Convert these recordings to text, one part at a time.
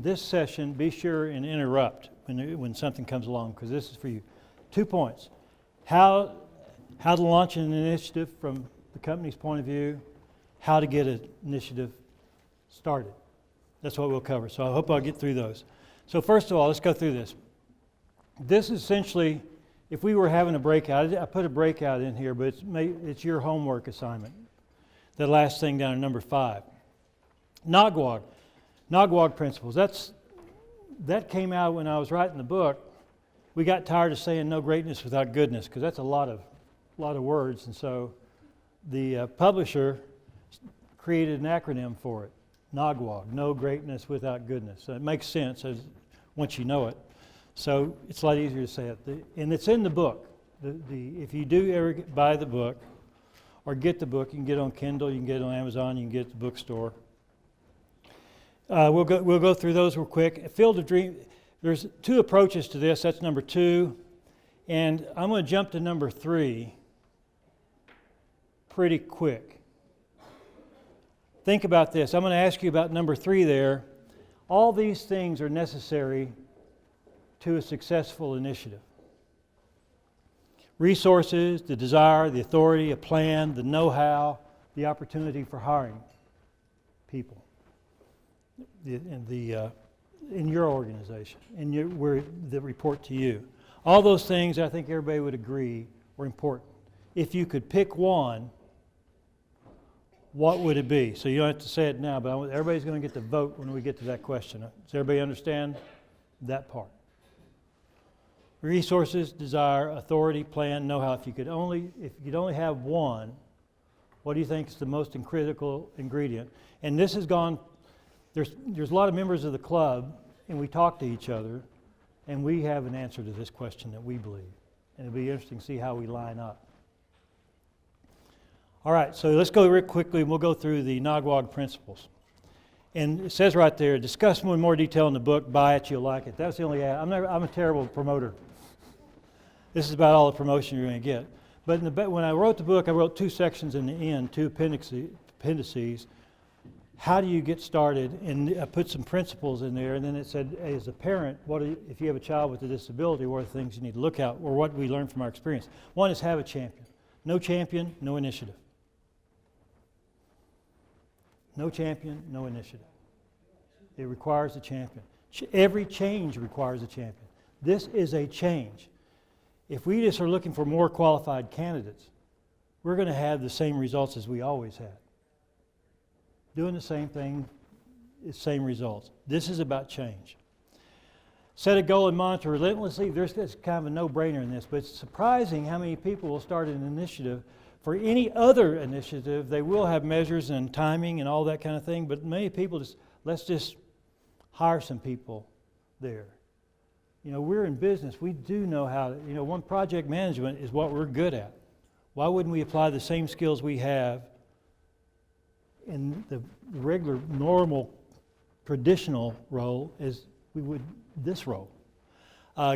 this session, be sure and interrupt when something comes along, because this is for you. 2 points. How to launch an initiative from the company's point of view, how to get an initiative started. That's what we'll cover. So I hope I'll get through those. So first of all, let's go through this. This is essentially, if we were having a breakout, I put a breakout in here, but it's your homework assignment. The last thing down at number 5. Nagwag principles. That came out when I was writing the book. We got tired of saying no greatness without goodness, because that's a lot of words, and so the publisher created an acronym for it. Nagwag, no greatness without goodness. So it makes sense once you know it. So it's a lot easier to say it. And it's in the book. If you do ever buy the book or get the book, you can get it on Kindle, you can get it on Amazon, you can get it at the bookstore. We'll go through those real quick. Field of Dream. There's 2 approaches to this. That's number 2. And I'm going to jump to number 3 pretty quick. Think about this. I'm going to ask you about number 3 there. All these things are necessary to a successful initiative. Resources, the desire, the authority, a plan, the know-how, the opportunity for hiring people in your organization, that report to you. All those things, I think everybody would agree, were important. If you could pick one, what would it be? So you don't have to say it now, but everybody's going to get to vote when we get to that question. Does everybody understand that part? Resources, desire, authority, plan, know-how. If you could only have one, what do you think is the most critical ingredient? And this has gone. There's a lot of members of the club, and we talk to each other, and we have an answer to this question that we believe. And it'll be interesting to see how we line up. All right, so let's go real quickly, and we'll go through the Nagwag principles. And it says right there, discuss in more detail in the book, buy it, you'll like it. That's the only ad. I'm a terrible promoter. This is about all the promotion you're going to get. But when I wrote the book, I wrote 2 sections in the end, 2 appendices. How do you get started? And I put some principles in there, and then it said, as a parent, if you have a child with a disability, what are the things you need to look at, or what we learned from our experience? One is have a champion. No champion, no initiative. No champion, no initiative. It requires a champion. Every change requires a champion. This is a change. If we just are looking for more qualified candidates, we're going to have the same results as we always had. Doing the same thing, same results. This is about change. Set a goal and monitor relentlessly. There's kind of a no-brainer in this, but it's surprising how many people will start an initiative. For any other initiative, they will have measures and timing and all that kind of thing, but many people let's just hire some people there. We're in business. We do know how to, project management is what we're good at. Why wouldn't we apply the same skills we have in the regular, normal, traditional role as we would this role?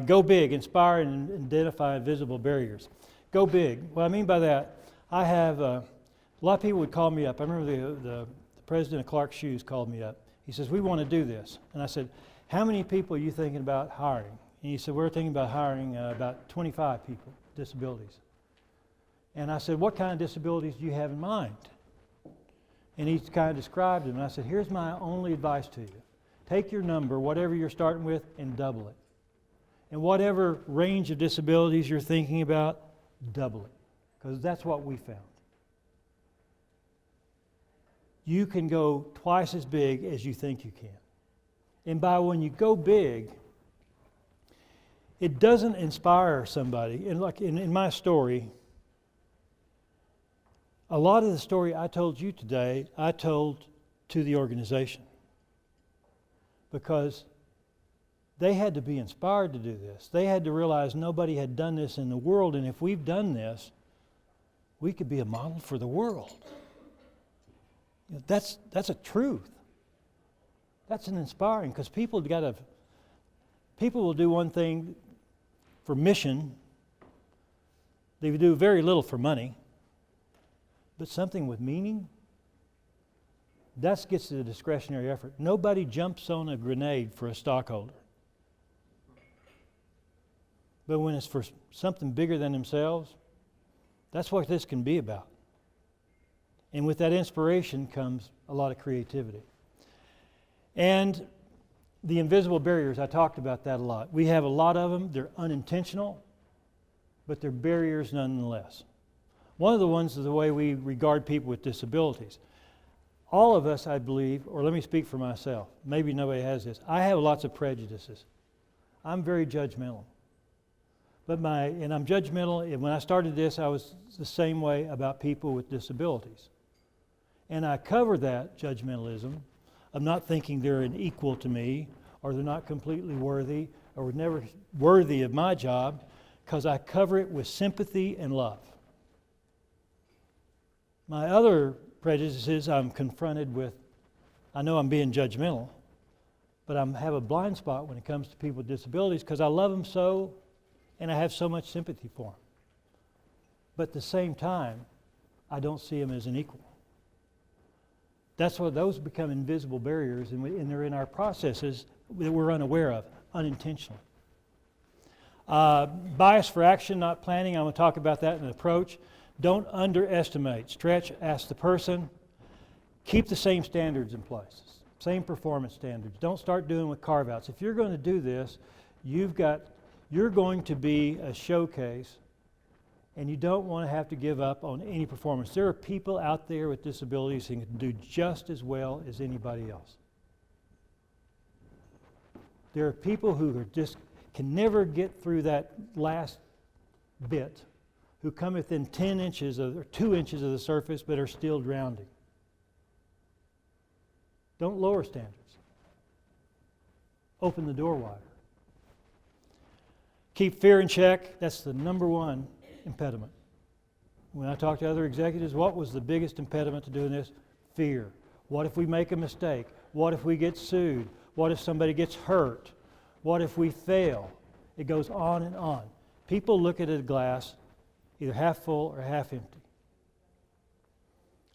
Go big, inspire and identify visible barriers. Go big. What I mean by that, I have a lot of people would call me up. I remember the president of Clark Shoes called me up. He says, we want to do this. And I said, how many people are you thinking about hiring? And he said, we're thinking about hiring about 25 people, disabilities. And I said, what kind of disabilities do you have in mind? And he kind of described them. And I said, here's my only advice to you. Take your number, whatever you're starting with, and double it. And whatever range of disabilities you're thinking about, double it. Because that's what we found. You can go twice as big as you think you can. And when you go big, it doesn't inspire somebody. And like in my story, a lot of the story I told you today, I told to the organization. Because they had to be inspired to do this. They had to realize nobody had done this in the world, and if we've done this, we could be a model for the world. That's a truth. That's an inspiring, because people will do one thing for mission. They do very little for money. But something with meaning, That gets to the discretionary effort. Nobody jumps on a grenade for a stockholder. But when it's for something bigger than themselves, that's what this can be about. And with that inspiration comes a lot of creativity. And the invisible barriers, I talked about that a lot. We have a lot of them. They're unintentional, but they're barriers nonetheless. One of the ones is the way we regard people with disabilities. All of us, I believe, or let me speak for myself, maybe nobody has this, I have lots of prejudices. I'm very judgmental. And I'm judgmental, and when I started this, I was the same way about people with disabilities. And I cover that judgmentalism of not thinking they're an equal to me, or they're not completely worthy, or never worthy of my job, because I cover it with sympathy and love. My other prejudices I'm confronted with, I know I'm being judgmental, but I have a blind spot when it comes to people with disabilities because I love them so, and I have so much sympathy for them. But at the same time, I don't see them as an equal. That's why those become invisible barriers, and they're in our processes that we're unaware of, unintentionally. Bias for action, not planning. I'm going to talk about that in an approach. Don't underestimate. Stretch, ask the person. Keep the same standards in place, same performance standards. Don't start doing with carve-outs. If you're going to do this, you're going to be a showcase, and you don't want to have to give up on any performance. There are people out there with disabilities who can do just as well as anybody else. There are people who can never get through that last bit, who come within 10 inches or 2 inches of the surface but are still drowning. Don't lower standards. Open the door wider. Keep fear in check. That's the number one impediment. When I talk to other executives, what was the biggest impediment to doing this? Fear. What if we make a mistake? What if we get sued? What if somebody gets hurt? What if we fail? It goes on and on. People look at a glass either half full or half empty.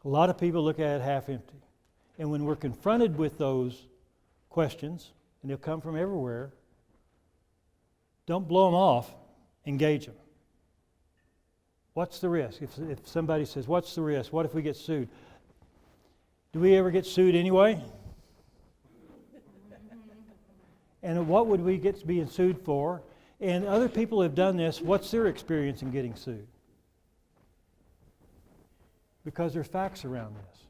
A lot of people look at it half empty. And when we're confronted with those questions, and they'll come from everywhere, don't blow them off, engage them. What's the risk? If somebody says, what's the risk? What if we get sued? Do we ever get sued anyway? And what would we get being sued for? And other people have done this. What's their experience in getting sued? Because there's facts around this.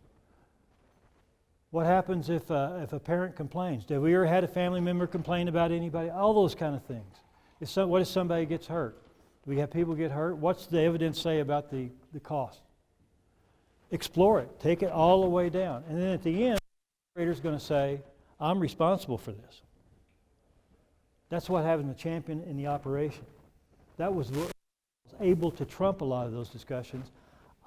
What happens if a parent complains? Have we ever had a family member complain about anybody? All those kind of things. What if somebody gets hurt? Do we have people get hurt? What's the evidence say about the cost? Explore it. Take it all the way down. And then at the end, the operator's going to say, I'm responsible for this. That's what having the champion in the operation. That was able to trump a lot of those discussions.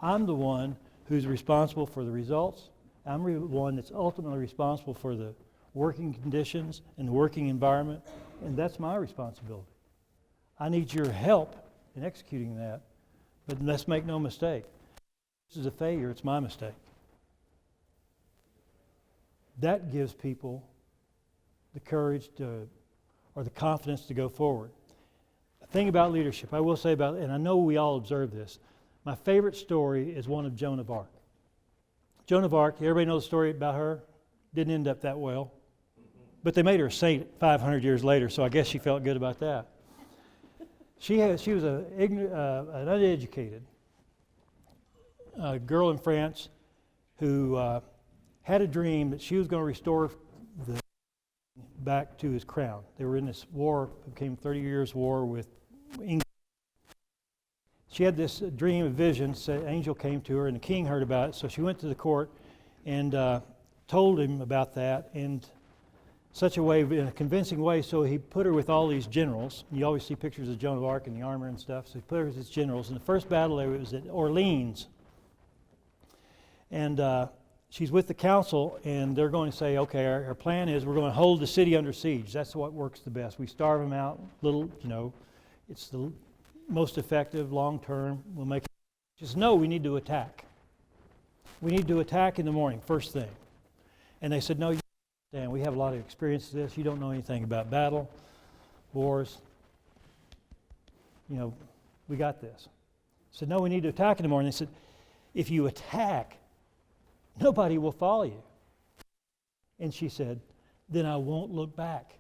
I'm the one who's responsible for the results. I'm the one that's ultimately responsible for the working conditions and the working environment, and that's my responsibility. I need your help in executing that, but let's make no mistake. This is a failure, it's my mistake. That gives people the courage or the confidence to go forward. The thing about leadership, I will say about, and I know we all observe this, my favorite story is one of Joan of Arc. Joan of Arc, everybody knows the story about her? Didn't end up that well. But they made her a saint 500 years later, so I guess she felt good about that. She was an uneducated girl in France who had a dream that she was going to restore the back to his crown. They were in this war, became 30 years war with England. She had this dream, a vision, an angel came to her and the king heard about it, so she went to the court and told him about that in such a way, in a convincing way, so he put her with all these generals. You always see pictures of Joan of Arc and the armor and stuff, so he put her with his generals. And the first battle there was at Orleans. And she's with the council, and they're going to say, okay, our plan is we're going to hold the city under siege. That's what works the best. We starve them out, it's the most effective, long-term. We'll make it. She says, no, we need to attack. We need to attack in the morning, first thing. And they said, no, you don't understand. We have a lot of experience with this. You don't know anything about battle, wars. You know, we got this. I said, no, we need to attack in the morning. They said, if you attack, nobody will follow you. And she said, then I won't look back.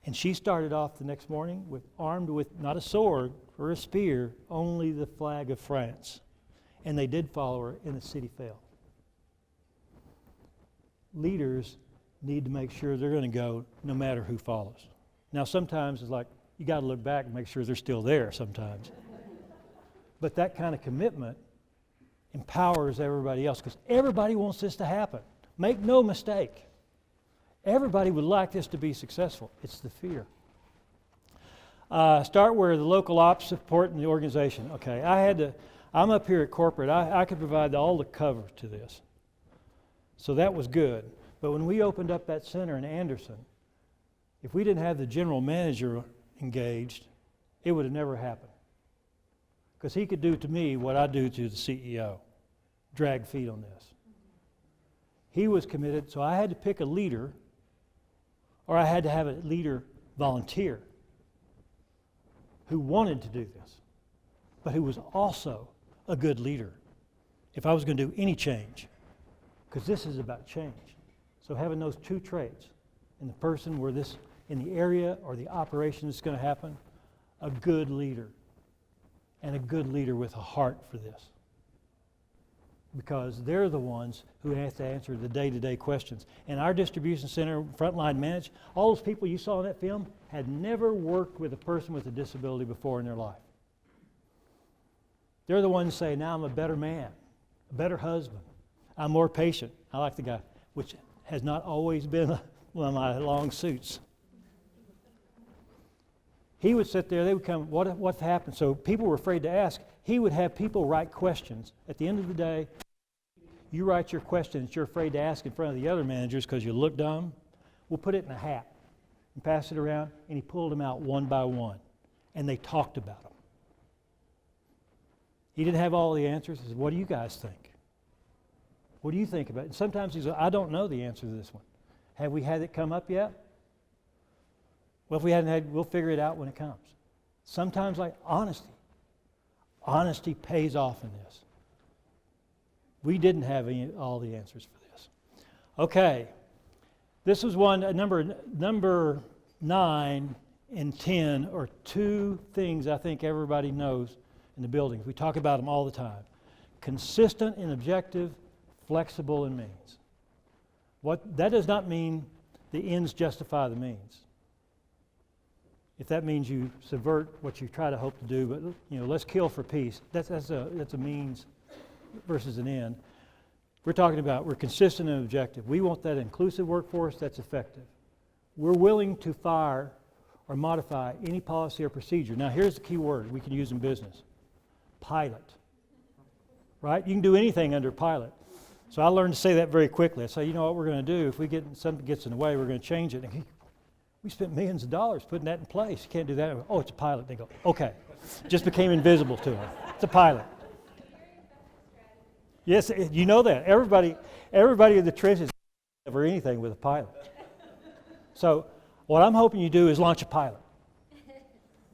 And she started off the next morning armed with not a sword or a spear, only the flag of France. And they did follow her, and the city fell. Leaders need to make sure they're going to go no matter who follows. Now, sometimes it's like you got to look back and make sure they're still there sometimes. But that kind of commitment empowers everybody else, because everybody wants this to happen. Make no mistake. Everybody would like this to be successful. It's the fear. Start where the local ops support in the organization. Okay, I'm up here at corporate. I could provide all the cover to this. So that was good. But when we opened up that center in Anderson, if we didn't have the general manager engaged, it would have never happened. Because he could do to me what I do to the CEO, drag feet on this. He was committed, so I had to pick a leader, or I had to have a leader volunteer who wanted to do this, but who was also a good leader if I was going to do any change, because this is about change. So having those two traits in the person where this, in the area or the operation is going to happen, a good leader, and a good leader with a heart for this. Because they're the ones who have to answer the day-to-day questions. And our distribution center, frontline managed, all those people you saw in that film had never worked with a person with a disability before in their life. They're the ones who say, now I'm a better man, a better husband, I'm more patient. I like the guy, which has not always been one of my long suits. He would sit there, they would come, what happened? So people were afraid to ask. He would have people write questions. At the end of the day, you write your questions you're afraid to ask in front of the other managers because you look dumb. We'll put it in a hat and pass it around, and he pulled them out one by one. And they talked about them. He didn't have all the answers. He said, what do you guys think? What do you think about it? And sometimes he said, I don't know the answer to this one. Have we had it come up yet? Well, if we hadn't had, we'll figure it out when it comes. Sometimes like honesty. Honesty pays off in this. We didn't have all the answers for this. Okay. This was one, number 9 and 10 are two things I think everybody knows in the buildings. We talk about them all the time. Consistent and objective, flexible in means. That does not mean the ends justify the means. If that means you subvert what you try to hope to do, but let's kill for peace. That's a means versus an end. We're talking about we're consistent and objective. We want that inclusive workforce that's effective. We're willing to fire or modify any policy or procedure. Now here's the key word we can use in business. Pilot. Right? You can do anything under pilot. So I learned to say that very quickly. I say, you know what we're going to do? If something gets in the way, we're going to change it. And we spent millions of dollars putting that in place. You can't do that. Oh, it's a pilot. They go, okay. Just became invisible to them. It's a pilot. Yes, you know that. Everybody in the trenches never anything with a pilot. So what I'm hoping you do is launch a pilot.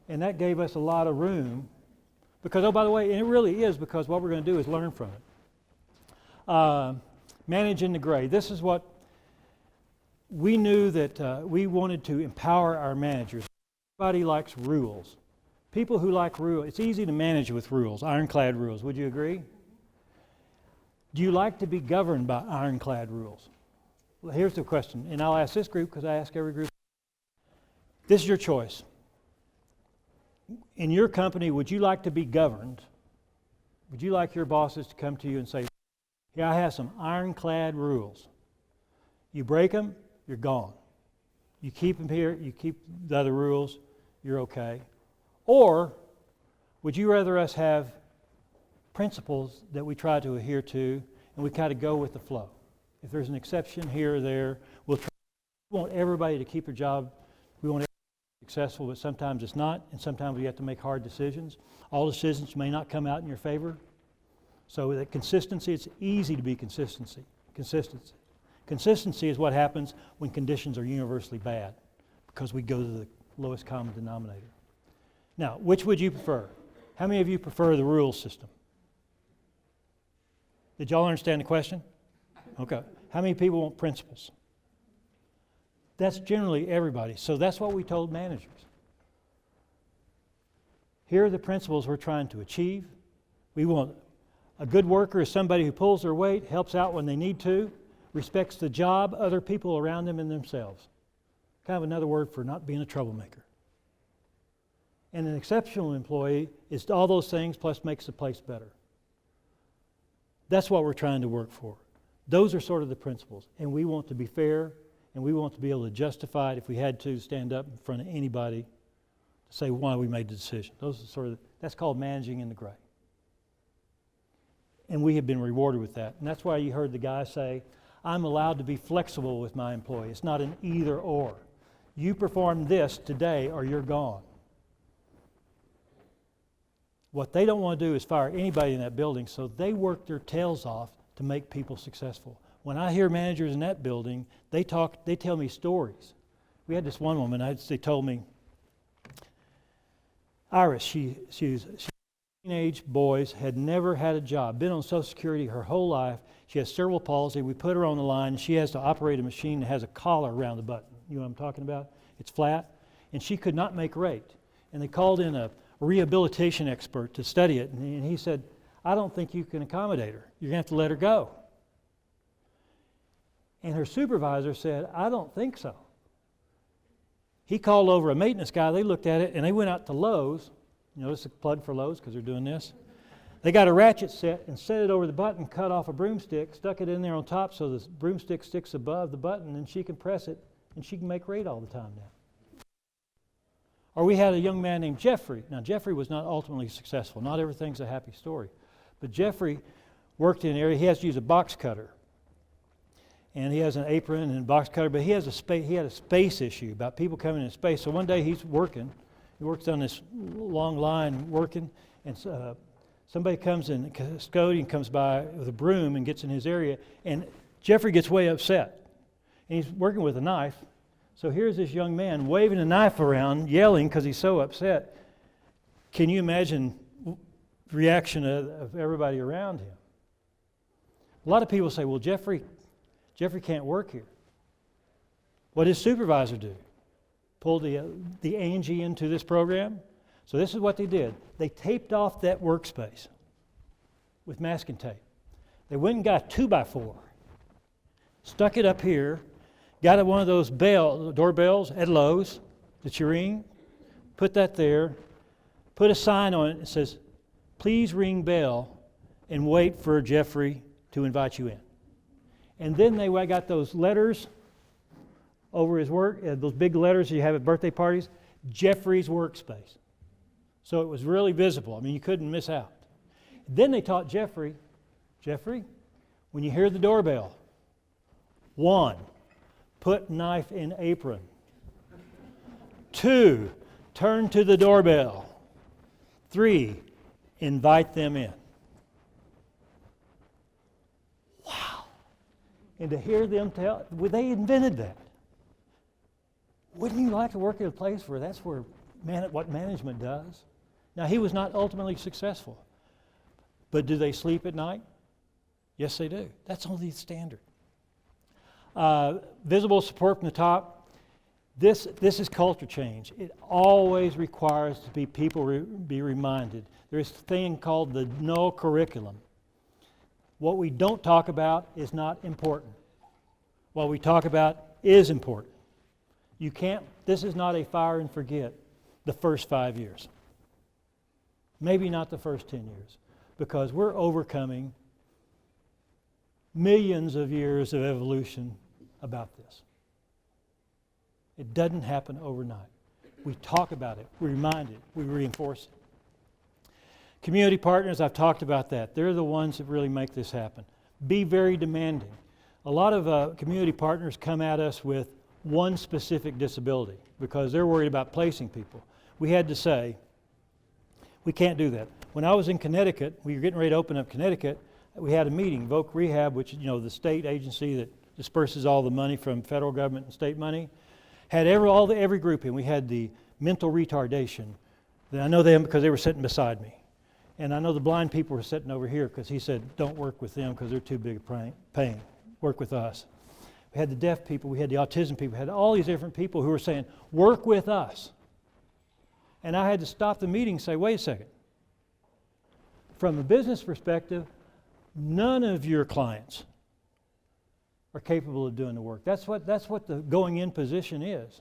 And that gave us a lot of room because, oh, by the way, and it really is because what we're going to do is learn from it. Manage and degrade. This is what we knew that we wanted to empower our managers. Everybody likes rules. People who like rules, it's easy to manage with rules, ironclad rules. Would you agree? Do you like to be governed by ironclad rules? Well, here's the question, and I'll ask this group because I ask every group. This is your choice. In your company, would you like to be governed? Would you like your bosses to come to you and say, yeah, I have some ironclad rules. You break them, you're gone. You keep them here, you keep the other rules, you're okay. Or would you rather us have principles that we try to adhere to and we kind of go with the flow? If there's an exception here or there, we want everybody to keep their job. We want everybody to be successful, but sometimes it's not, and sometimes we have to make hard decisions. All decisions may not come out in your favor. So with that consistency, it's easy to be consistent. Consistency. Consistency is what happens when conditions are universally bad, because we go to the lowest common denominator. Now, which would you prefer? How many of you prefer the rules system? Did y'all understand the question? Okay. How many people want principles? That's generally everybody. So that's what we told managers. Here are the principles we're trying to achieve. We want a good worker is somebody who pulls their weight, helps out when they need to, respects the job, other people around them, and themselves. Kind of another word for not being a troublemaker. And an exceptional employee is all those things plus makes the place better. That's what we're trying to work for. Those are sort of the principles. And we want to be fair, and we want to be able to justify it if we had to stand up in front of anybody to say why we made the decision. Those are sort of, that's called managing in the gray. And we have been rewarded with that. And that's why you heard the guy say, I'm allowed to be flexible with my employee. It's not an either or. You perform this today or you're gone. What they don't want to do is fire anybody in that building, so they work their tails off to make people successful. When I hear managers in that building, they tell me stories. We had this one woman, they told me, Iris, she's teenage boys, had never had a job, been on Social Security her whole life. She has cerebral palsy. We put her on the line. She has to operate a machine that has a collar around the button. You know what I'm talking about? It's flat. And she could not make rate. And they called in a rehabilitation expert to study it. And he said, I don't think you can accommodate her. You're going to have to let her go. And her supervisor said, I don't think so. He called over a maintenance guy. They looked at it, and they went out to Lowe's. You know, this is a plug for Lowe's because they're doing this. They got a ratchet set and set it over the button, cut off a broomstick, stuck it in there on top so the broomstick sticks above the button, and she can press it, and she can make rate all the time now. Or we had a young man named Jeffrey. Now, Jeffrey was not ultimately successful. Not everything's a happy story. But Jeffrey worked in an area. He has to use a box cutter. And he has an apron and a box cutter, but he had a space issue about people coming in space. So one day he's working. He works on this long line working, and somebody comes in, a custodian comes by with a broom and gets in his area, and Jeffrey gets way upset. And he's working with a knife. So here's this young man waving a knife around, yelling because he's so upset. Can you imagine the reaction of everybody around him? A lot of people say, well, Jeffrey can't work here. What did his supervisor do? Pull the Angie into this program? So this is what they did. They taped off that workspace with masking tape. They went and got a 2x4, stuck it up here, got one of those doorbells at Lowe's that you ring, put that there, put a sign on it that says, please ring bell and wait for Jeffrey to invite you in. And then they got those letters over his work, those big letters you have at birthday parties, Jeffrey's workspace. So it was really visible. I mean, you couldn't miss out. Then they taught Jeffrey, when you hear the doorbell, 1, put knife in apron. 2, turn to the doorbell. 3, invite them in. Wow. And to hear them tell, they invented that. Wouldn't you like to work at a place where that's what management does? Now, he was not ultimately successful. But do they sleep at night? Yes, they do. That's only the standard. Visible support from the top. This is culture change. It always requires people be reminded. There's a thing called the null curriculum. What we don't talk about is not important. What we talk about is important. This is not a fire and forget the first 5 years. Maybe not the first 10 years, because we're overcoming millions of years of evolution about this. It doesn't happen overnight. We talk about it, we remind it, we reinforce it. Community partners, I've talked about that. They're the ones that really make this happen. Be very demanding. A lot of community partners come at us with one specific disability because they're worried about placing people. We had to say, we can't do that. When I was in Connecticut, we were getting ready to open up Connecticut, we had a meeting, Voc Rehab, which is, the state agency that disperses all the money from federal government and state money, had every group in. We had the mental retardation. I know them because they were sitting beside me. And I know the blind people were sitting over here because he said, don't work with them because they're too big a pain. Work with us. We had the deaf people, we had the autism people, we had all these different people who were saying, work with us. And I had to stop the meeting and say, wait a second. From a business perspective, none of your clients are capable of doing the work. That's what the going in position is.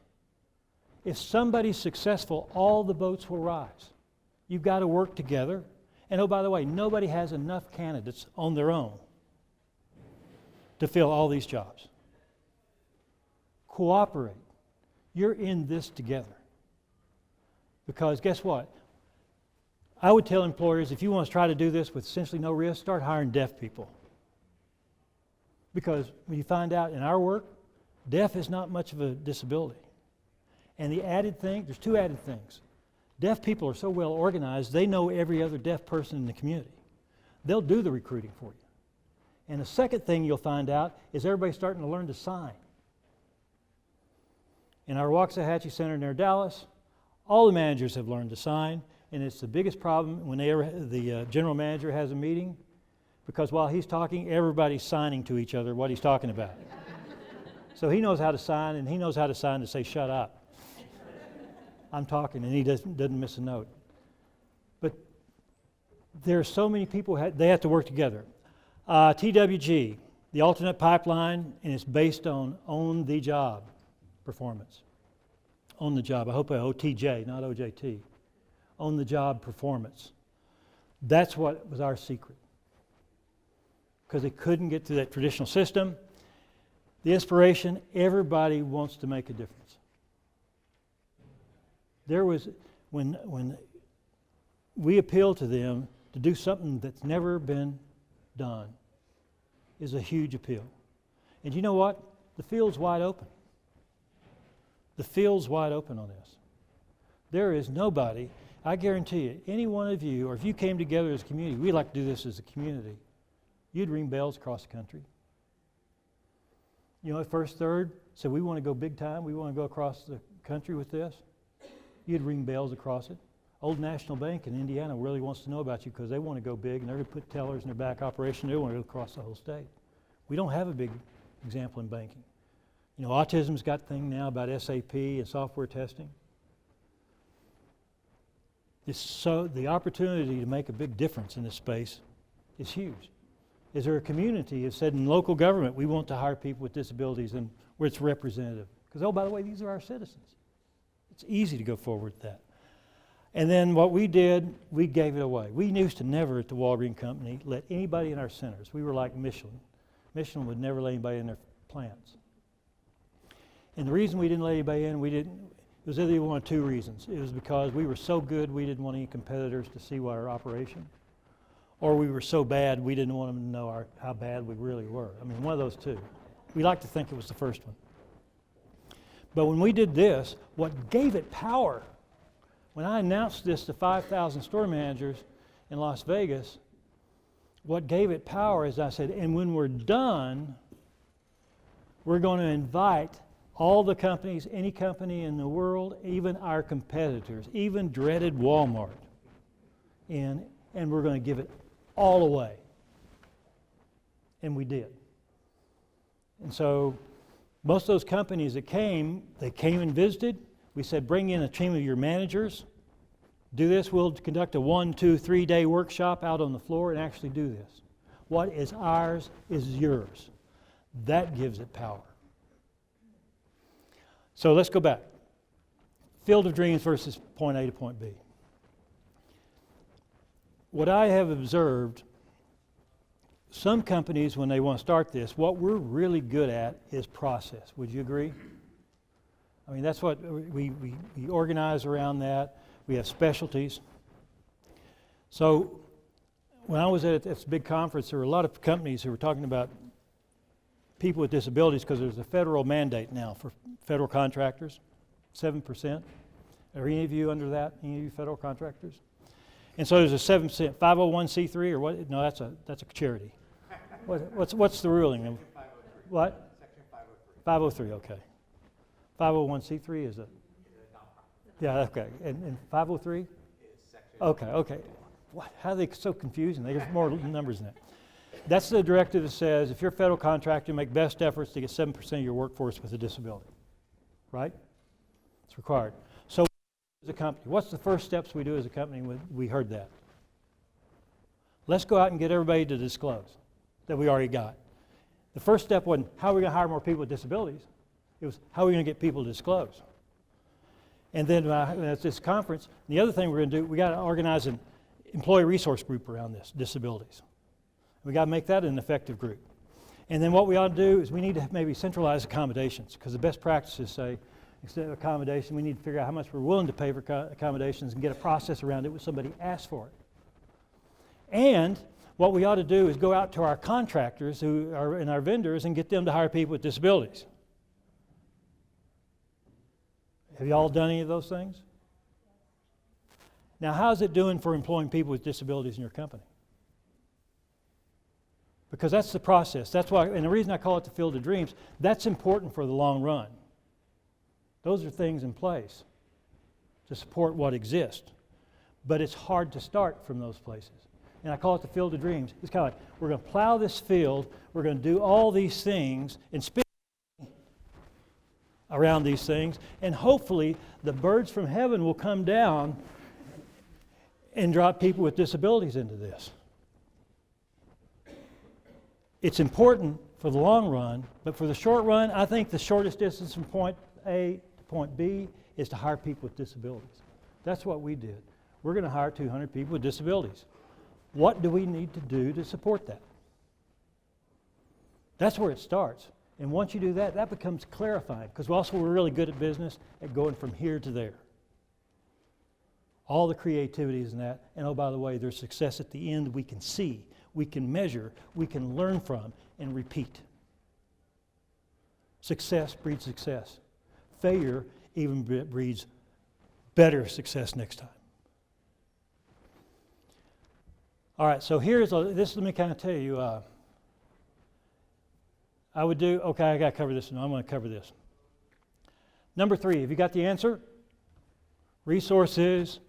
If somebody's successful, all the boats will rise. You've got to work together. And oh, by the way, nobody has enough candidates on their own to fill all these jobs. Cooperate. You're in this together. Because guess what? I would tell employers, if you want to try to do this with essentially no risk, start hiring deaf people. Because when you find out in our work, deaf is not much of a disability. And the added thing, there's two added things. Deaf people are so well organized, they know every other deaf person in the community. They'll do the recruiting for you. And the second thing you'll find out is everybody's starting to learn to sign. In our Waxahachie Center near Dallas, all the managers have learned to sign, and it's the biggest problem when the general manager has a meeting, because while he's talking, everybody's signing to each other what he's talking about. So he knows how to sign, and he knows how to sign to say, shut up. I'm talking, and he doesn't miss a note. But there are so many people, they have to work together. TWG, the alternate pipeline, and it's based on the job performance. On the job. I hope OTJ, not OJT. On the job performance. That's what was our secret. Because they couldn't get through that traditional system. The inspiration, everybody wants to make a difference. There was, when we appeal to them to do something that's never been done, is a huge appeal. And you know what? The field's wide open. The field's wide open on this. There is nobody, I guarantee you, any one of you, or if you came together as a community, we'd like to do this as a community, you'd ring bells across the country. At First Third said, we want to go big time, we want to go across the country with this. You'd ring bells across it. Old National Bank in Indiana really wants to know about you because they want to go big and they're going to put tellers in their back operation. They want to go across the whole state. We don't have a big example in banking. Autism's got a thing now about SAP and software testing. The opportunity to make a big difference in this space is huge. Is there a community that said in local government we want to hire people with disabilities and where it's representative? Because, by the way, these are our citizens. It's easy to go forward with that. And then what we did, we gave it away. We used to never at the Walgreen Company let anybody in our centers. We were like Michelin. Michelin would never let anybody in their plants. And the reason we didn't let anybody in, it was either one of two reasons. It was because we were so good we didn't want any competitors to see our operation, or we were so bad we didn't want them to know how bad we really were. One of those two. We like to think it was the first one. But when we did this, what gave it power, when I announced this to 5,000 store managers in Las Vegas, what gave it power is I said, and when we're done, we're going to invite all the companies, any company in the world, even our competitors, even dreaded Walmart, in, and we're going to give it all away. And we did. And so most of those companies that came, they came and visited. We said, bring in a team of your managers. Do this. We'll conduct a 1, 2, 3 day workshop out on the floor and actually do this. What is ours is yours. That gives it power. So let's go back. Field of dreams versus point A to point B. What I have observed, some companies, when they want to start this, what we're really good at is process. Would you agree? That's what we organize around that. We have specialties. So when I was at this big conference, there were a lot of companies who were talking about people with disabilities because there's a federal mandate now for federal contractors, 7%. Are any of you under that? Any of you federal contractors? And so there's a 7%, 501c3 or what? No, that's a charity. What's the ruling? Section 503. What? Section 503. 503, okay. 501c3 is it? Is a nonprofit. Yeah, okay. And 503? Is section. Okay. What? How are they so confusing? There's more numbers than that. That's the directive that says if you're a federal contractor, make best efforts to get 7% of your workforce with a disability. Right? It's required. So as a company, what's the first steps we do as a company when we heard that? Let's go out and get everybody to disclose that we already got. The first step wasn't how are we going to hire more people with disabilities. It was how are we going to get people to disclose. And then at this conference, the other thing we're going to do, we got to organize an employee resource group around this, disabilities. We got to make that an effective group. And then what we ought to do is we need to maybe centralize accommodations, because the best practices say instead of accommodation, we need to figure out how much we're willing to pay for accommodations and get a process around it when somebody asks for it. And what we ought to do is go out to our contractors who are and our vendors and get them to hire people with disabilities. Have you all done any of those things? Now, how's it doing for employing people with disabilities in your company? Because that's the process. That's why, and the reason I call it the Field of Dreams, that's important for the long run. Those are things in place to support what exists. But it's hard to start from those places. And I call it the Field of Dreams. It's kind of like, we're going to plow this field, we're going to do all these things, and spin around these things, and hopefully the birds from heaven will come down and drop people with disabilities into this. It's important for the long run, but for the short run, I think the shortest distance from point A to point B is to hire people with disabilities. That's what we did. We're going to hire 200 people with disabilities. What do we need to do to support that? That's where it starts. And once you do that, that becomes clarifying, because also we're really good at business at going from here to there. All the creativity is in that. And oh, by the way, there's success at the end we can see, we can measure, we can learn from, and repeat. Success breeds success. Failure even breeds better success next time. All right, so let me kind of tell you, I would do, okay, I got to cover this, and I'm going to cover this. Number 3, have you got the answer? Resources,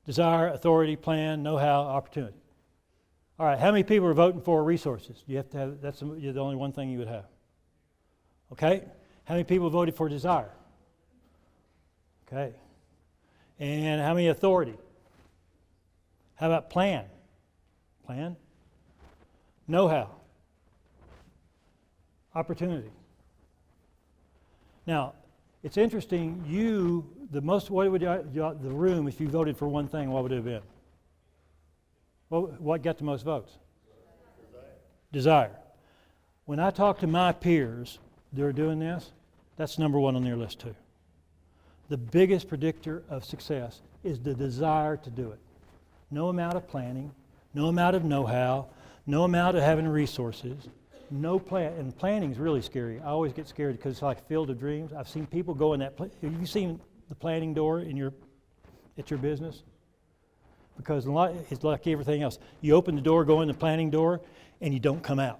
desire, authority, plan, know-how, opportunity. All right, how many people are voting for resources? You have to have, that's the only one thing you would have. Okay, how many people voted for desire? Okay, and how many authority? How about plan? Plan? Know-how? Opportunity. Now, it's interesting, what would the room, if you voted for one thing, what would it have been? What got the most votes? Desire. When I talk to my peers that are doing this, that's number 1 on their list too. The biggest predictor of success is the desire to do it. No amount of planning, no amount of know-how, no amount of having resources, no plan. And planning is really scary. I always get scared because it's like a field of dreams. I've seen people go in that. Have you seen the planning door at your business? Because it's like everything else. You open the door, go in the planning door, and you don't come out.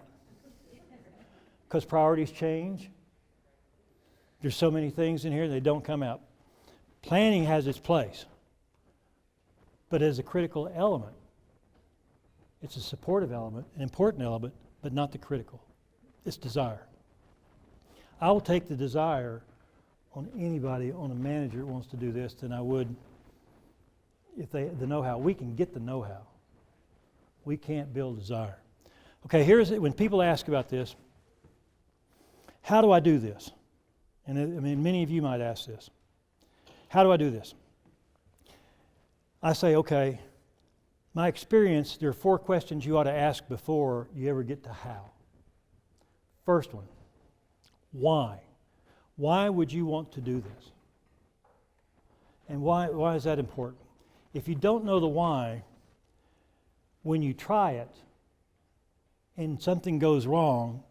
Because priorities change. There's so many things in here, they don't come out. Planning has its place. But as a critical element, it's a supportive element, an important element, but not the critical. It's desire. I will take the desire on anybody, on a manager that wants to do this, than I would if the know-how. We can get the know-how. We can't build desire. Okay, here's it. When people ask about this, how do I do this? And many of you might ask this. How do I do this? I say, okay, my experience, there are 4 questions you ought to ask before you ever get to how. First one, why? Why would you want to do this? And why is that important? If you don't know the why, when you try it and something goes wrong,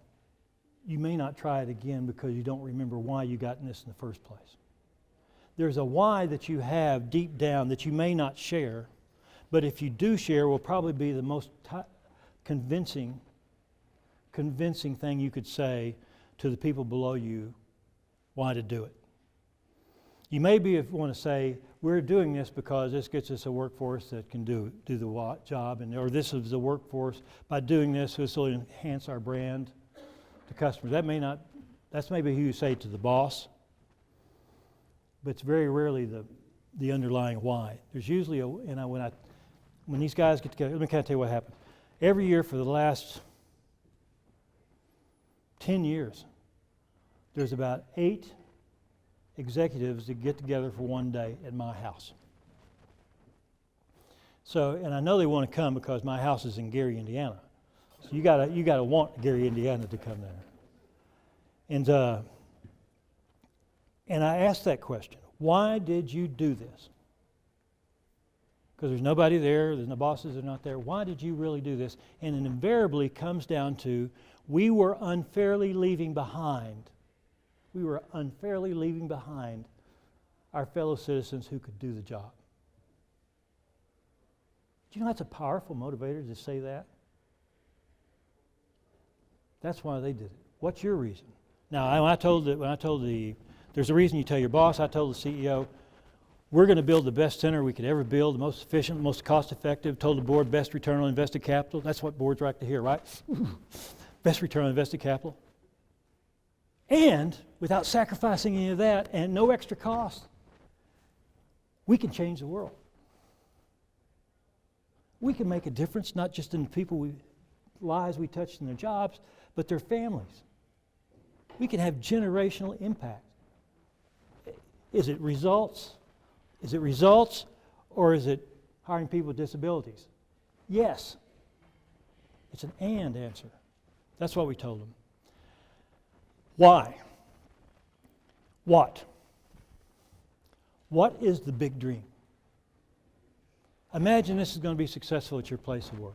you may not try it again because you don't remember why you got in this in the first place. There's a why that you have deep down that you may not share, but if you do share, will probably be the most convincing convincing thing you could say to the people below you why to do it. You maybe want to say, we're doing this because this gets us a workforce that can do the job, or this is the workforce. By doing this will enhance our brand to customers. That's maybe who you say to the boss, but it's very rarely the underlying why. There's usually when these guys get together, let me kind of tell you what happened. Every year for the last 10 years, there's about 8 executives that get together for one day at my house. So, and I know they want to come because my house is in Gary, Indiana. So you gotta want Gary, Indiana to come there. And I asked that question: why did you do this? Because there's nobody there, there's no bosses are not there. Why did you really do this? And it invariably comes down to we were unfairly leaving behind. We were unfairly leaving behind our fellow citizens who could do the job. Do you know that's a powerful motivator to say that? That's why they did it. What's your reason? Now, there's a reason you tell your boss. I told the CEO, we're going to build the best center we could ever build, the most efficient, most cost-effective. Told the board, best return on invested capital. That's what boards like to hear, right? Best return on invested capital. And without sacrificing any of that and no extra cost, we can change the world. We can make a difference, not just in the people lives we touch in their jobs, but their families. We can have generational impact. Is it results? Is it results, or is it hiring people with disabilities? Yes. It's an and answer. That's what we told them. Why? What? What is the big dream? Imagine this is going to be successful at your place of work.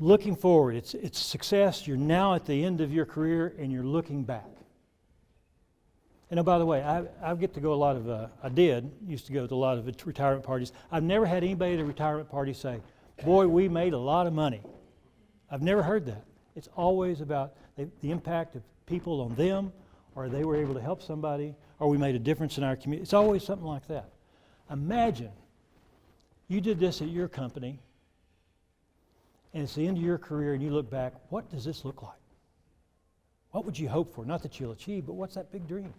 Looking forward, it's success. You're now at the end of your career and you're looking back. And oh, by the way, I get to go used to go to a lot of retirement parties. I've never had anybody at a retirement party say, boy, we made a lot of money. I've never heard that. It's always about the impact of people on them, or they were able to help somebody, or we made a difference in our community. It's always something like that. Imagine you did this at your company, and it's the end of your career, and you look back, what does this look like? What would you hope for? Not that you'll achieve, but what's that big dream?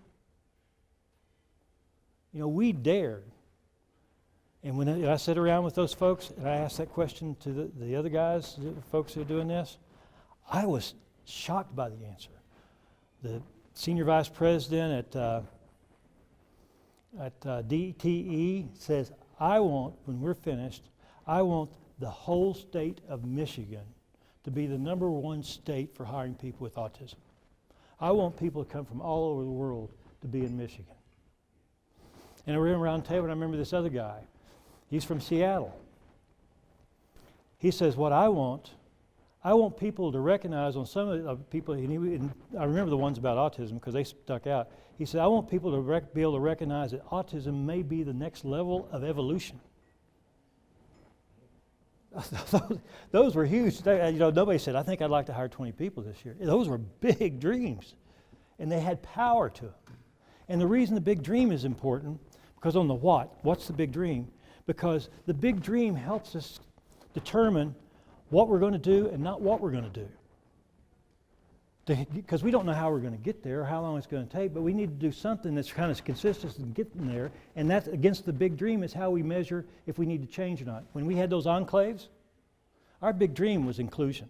You know, we dared. And when I sit around with those folks, and I ask that question to the other guys, the folks who are doing this, I was shocked by the answer. The senior vice president at DTE says, when we're finished, I want the whole state of Michigan to be the #1 state for hiring people with autism. I want people to come from all over the world to be in Michigan. And I ran around the table, and I remember this other guy. He's from Seattle. He says, what I want people to recognize on some of the people, and I remember the ones about autism because they stuck out. He said, I want people to be able to recognize that autism may be the next level of evolution. Those were huge. Nobody said, I think I'd like to hire 20 people this year. Those were big dreams, and they had power to them. And the reason the big dream is important, because on the what's the big dream? Because the big dream helps us determine what we're going to do and not what we're going to do. Because we don't know how we're going to get there or how long it's going to take, but we need to do something that's kind of consistent in getting there, and that's against the big dream is how we measure if we need to change or not. When we had those enclaves, our big dream was inclusion.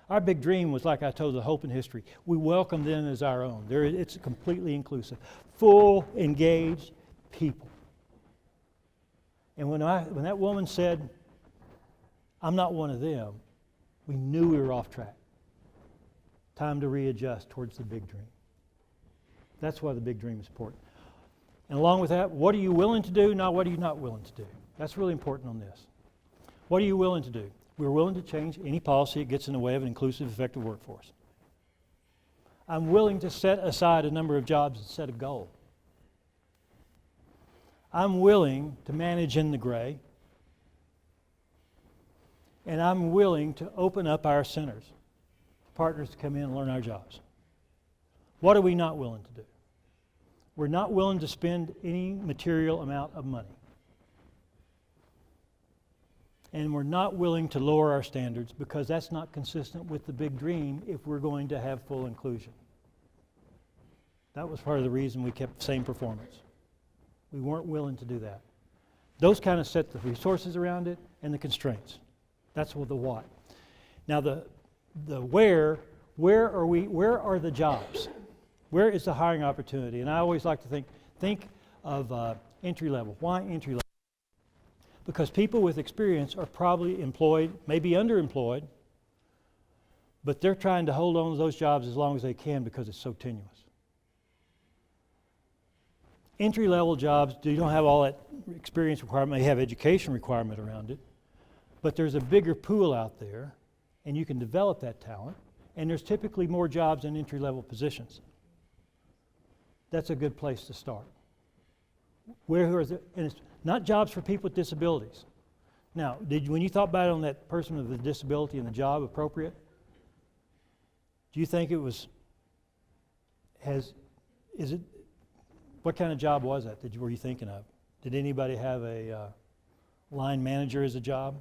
Our big dream was, like I told, the hope and history. We welcomed them as our own. It's completely inclusive. Full, engaged people. And when that woman said, I'm not one of them, we knew we were off track. Time to readjust towards the big dream. That's why the big dream is important. And along with that, what are you willing to do, not what are you not willing to do? That's really important on this. What are you willing to do? We're willing to change any policy that gets in the way of an inclusive, effective workforce. I'm willing to set aside a number of jobs and set a goal. I'm willing to manage in the gray. And I'm willing to open up our centers, partners to come in and learn our jobs. What are we not willing to do? We're not willing to spend any material amount of money. And we're not willing to lower our standards because that's not consistent with the big dream if we're going to have full inclusion. That was part of the reason we kept the same performance. We weren't willing to do that. Those kind of set the resources around it and the constraints. That's what the what. Now the where are the jobs? Where is the hiring opportunity? And I always like to think of entry level. Why entry level? Because people with experience are probably employed, maybe underemployed, but they're trying to hold on to those jobs as long as they can because it's so tenuous. Entry-level jobs, you don't have all that experience requirement, may have education requirement around it, but there's a bigger pool out there, and you can develop that talent, and there's typically more jobs in entry-level positions. That's a good place to start. And it's not jobs for people with disabilities. Now, when you thought about it on that person with a disability and the job appropriate, do you think it was, what kind of job was that were you thinking of? Did anybody have a line manager as a job?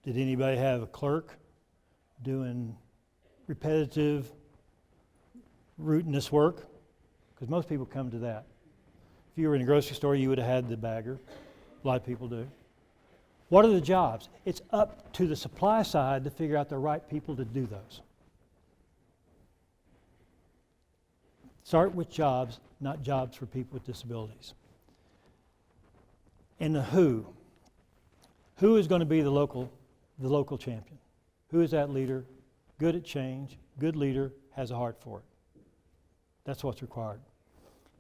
Did anybody have a clerk doing repetitive, routinous work? Because most people come to that. If you were in a grocery store, you would have had the bagger. A lot of people do. What are the jobs? It's up to the supply side to figure out the right people to do those. Start with jobs, not jobs for people with disabilities. And the who. Who is going to be the local champion? Who is that leader? Good at change, good leader, has a heart for it. That's what's required.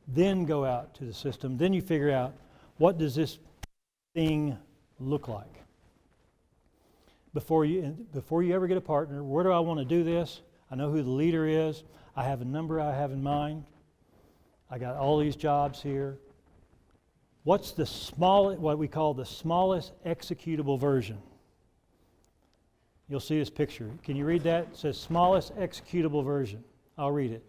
Then go out to the system. Then you figure out, what does this thing look like? Before you ever get a partner, where do I want to do this? I know who the leader is. I have a number I have in mind. I got all these jobs here. What's what we call the smallest executable version? You'll see this picture. Can you read that? It says smallest executable version. I'll read it.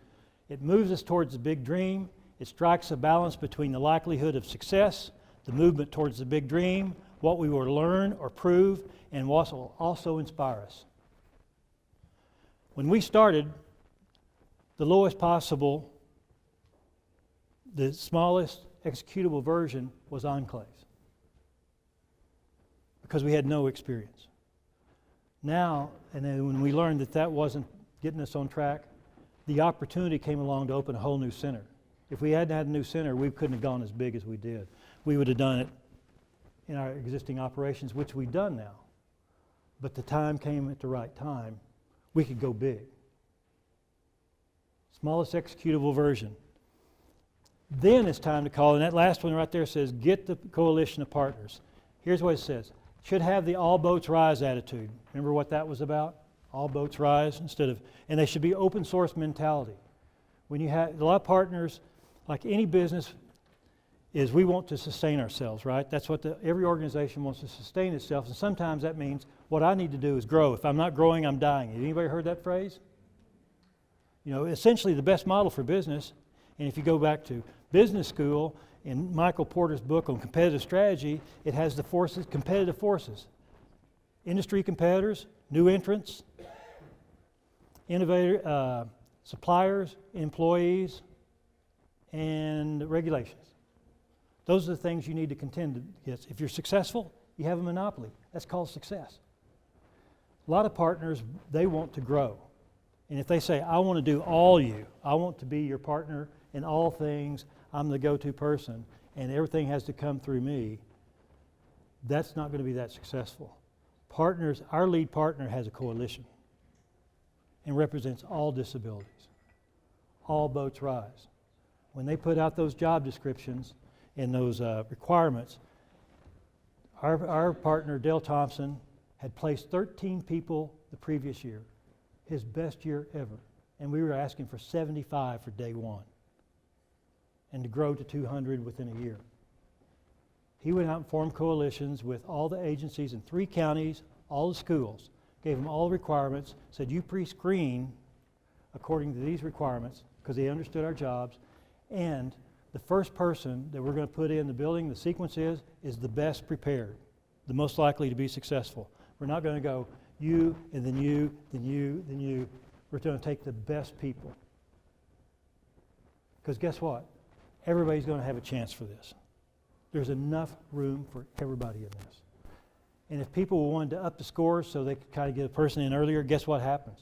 It moves us towards the big dream. It strikes a balance between the likelihood of success, the movement towards the big dream, what we will learn or prove, and what will also inspire us. When we started, the lowest possible, the smallest executable version was Enclaves, because we had no experience. Now, and then when we learned that wasn't getting us on track, the opportunity came along to open a whole new center. If we hadn't had a new center, we couldn't have gone as big as we did. We would have done it in our existing operations, which we've done now. But the time came at the right time. We could go big. Smallest executable version. Then it's time to call, and that last one right there says, get the coalition of partners. Here's what it says. Should have the all boats rise attitude. Remember what that was about? All boats rise and they should be open source mentality. When you have a lot of partners, like any business, is we want to sustain ourselves, right? That's what every organization wants to sustain itself, and sometimes that means what I need to do is grow. If I'm not growing, I'm dying. Have anybody heard that phrase? You know, essentially the best model for business, and if you go back to business school, in Michael Porter's book on competitive strategy, it has the forces, competitive forces. Industry competitors, new entrants, innovator, suppliers, employees, and regulations. Those are the things you need to contend against. If you're successful, you have a monopoly. That's called success. A lot of partners, they want to grow. And if they say, I want to do all you, I want to be your partner in all things, I'm the go-to person, and everything has to come through me, that's not going to be that successful. Partners, our lead partner has a coalition and represents all disabilities. All boats rise. When they put out those job descriptions and those requirements, our partner, Dale Thompson, had placed 13 people the previous year, his best year ever. And we were asking for 75 for day one, and to grow to 200 within a year. He went out and formed coalitions with all the agencies in 3 counties, all the schools, gave them all the requirements, said you pre-screen according to these requirements because they understood our jobs, and the first person that we're going to put in the building, the sequence is the best prepared, the most likely to be successful. We're not going to go you, and then you, then you, then you. We're going to take the best people. Because guess what? Everybody's going to have a chance for this. There's enough room for everybody in this. And if people wanted to up the scores so they could kind of get a person in earlier, guess what happens?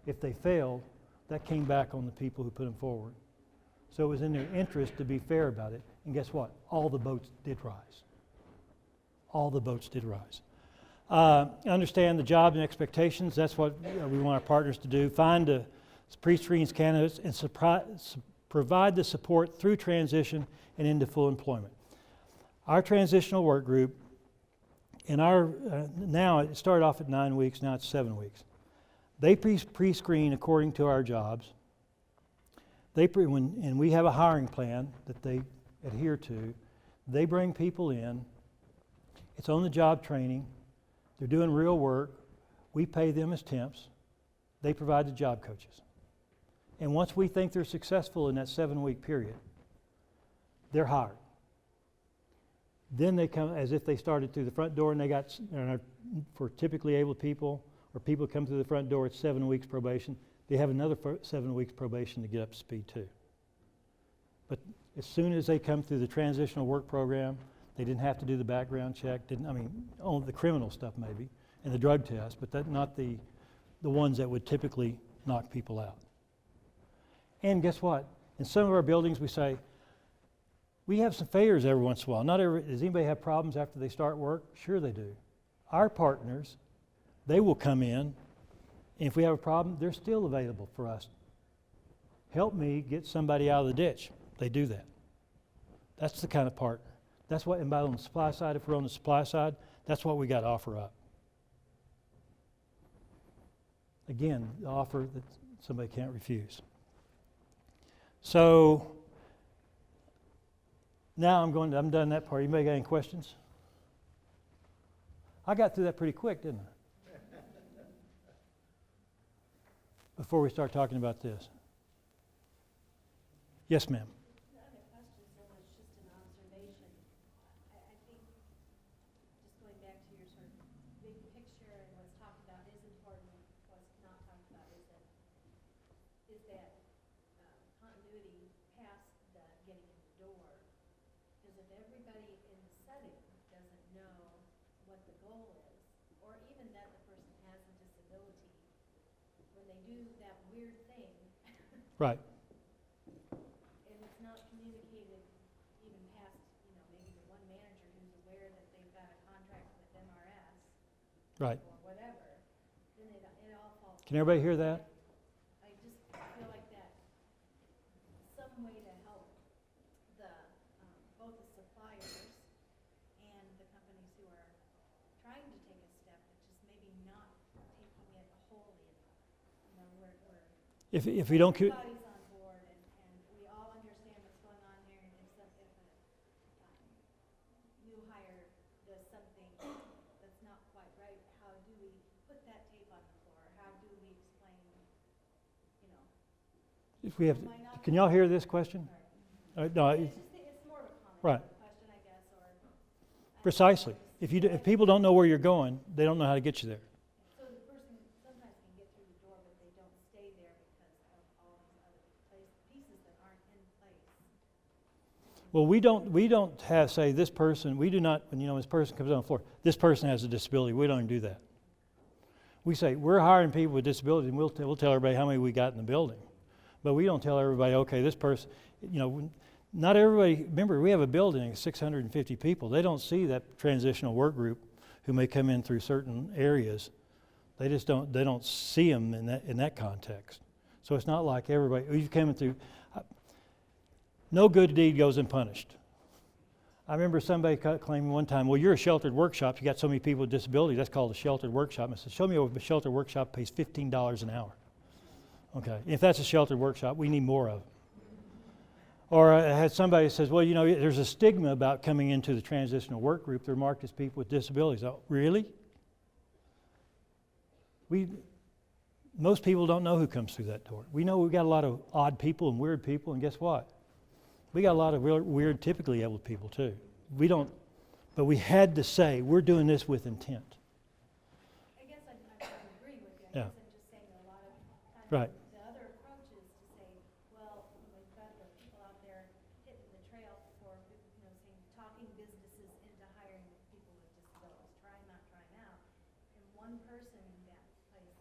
If they failed, that came back on the people who put them forward. So it was in their interest to be fair about it. And guess what? All the boats did rise. All the boats did rise. Understand the jobs and expectations. That's what we want our partners to do. Find the pre-screens candidates and provide the support through transition and into full employment. Our transitional work group, in our now it started off at 9 weeks, now it's 7 weeks. They pre-screen according to our jobs. And we have a hiring plan that they adhere to. They bring people in. It's on-the-job training. They're doing real work. We pay them as temps. They provide the job coaches. And once we think they're successful in that 7-week period, they're hired. Then they come as if they started through the front door, and they got, for typically able people, or people come through the front door, it's 7 weeks probation. They have another 7 weeks probation to get up to speed too. But as soon as they come through the transitional work program, they didn't have to do the background check, only the criminal stuff maybe, and the drug test, but not the ones that would typically knock people out. And guess what? In some of our buildings we say, we have some failures every once in a while. Does anybody have problems after they start work? Sure they do. Our partners, they will come in, and if we have a problem, they're still available for us. Help me get somebody out of the ditch. They do that. That's the kind of partner. That's what, and by on the supply side, if we're on the supply side, that's what we got to offer up. Again, the offer that somebody can't refuse. So, now I'm done that part. Anybody got any questions? I got through that pretty quick, didn't I? Before we start talking about this. Yes, ma'am. Not a question so much, just an observation. I think, just going back to your sort of big picture and what's talked about is important, what's not talked about is that continuity past the getting in the door. Because if everybody in the setting doesn't know what the goal is, or even that the person has a disability, when they do that weird thing, Right. and it's not communicated even past, maybe the one manager who's aware that they've got a contract with MRS Right. or whatever, then it all falls. Can everybody hear that? I just feel like that some way to help the both the suppliers and the companies who are trying to take a step, but just maybe not taking it wholly enough. We're If we don't, everybody's on board and we all understand what's going on here, and if a new hire does something that's not quite right, how do we put that tape on the floor? How do we explain, if we have, can y'all hear this question? No, it's more of a comment Right. than a question, I guess, or. precisely. If people don't know where you're going, they don't know how to get you there. So the person sometimes can get through the door, but they don't stay there because of all these other pieces that aren't in place. Well, we don't have, say, this person, we do not, when this person comes on the floor, this person has a disability. We don't even do that. We say, we're hiring people with disabilities, and we'll tell everybody how many we got in the building. But we don't tell everybody, okay, this person, not everybody, remember, we have a building of 650 people. They don't see that transitional work group who may come in through certain areas. They don't see them in that context. So it's not like everybody, you came in through, no good deed goes unpunished. I remember somebody claiming one time, well, you're a sheltered workshop, you got so many people with disabilities, that's called a sheltered workshop. I said, show me a sheltered workshop pays $15 an hour. Okay, if that's a sheltered workshop, we need more of it. Or I had somebody that says, well, you know, there's a stigma about coming into the transitional work group. They're marked as people with disabilities. Oh, really? Most people don't know who comes through that door. We know we've got a lot of odd people and weird people, and guess what? We got a lot of weird, typically able people too. But we had to say, we're doing this with intent. I guess I agree with you. I Yeah. guess I'm just saying a lot of times Right. the other approach is to say, well, we've got the people out there hitting the trail for, saying, talking businesses into hiring people with disabilities, trying, not trying out. And one person in that place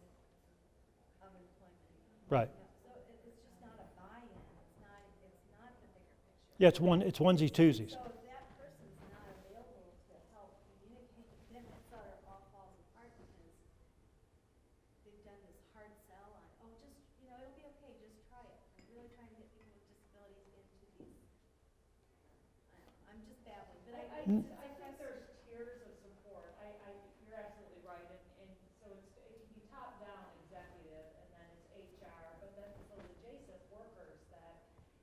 of employment. Right. So it's just not a buy-in. It's not the bigger picture. Yeah, it's onesies, twosies. So if that person's not available to help communicate, then it sort of all falls apart because they've done this hard sell on, oh, just, it'll be okay, just try it. I'm really trying to get people with disabilities into these, I don't know, I'm just babbling, but I I think there's tiers of support. You're absolutely right, and so it can be top down executive, and then it's HR, but then it's those adjacent workers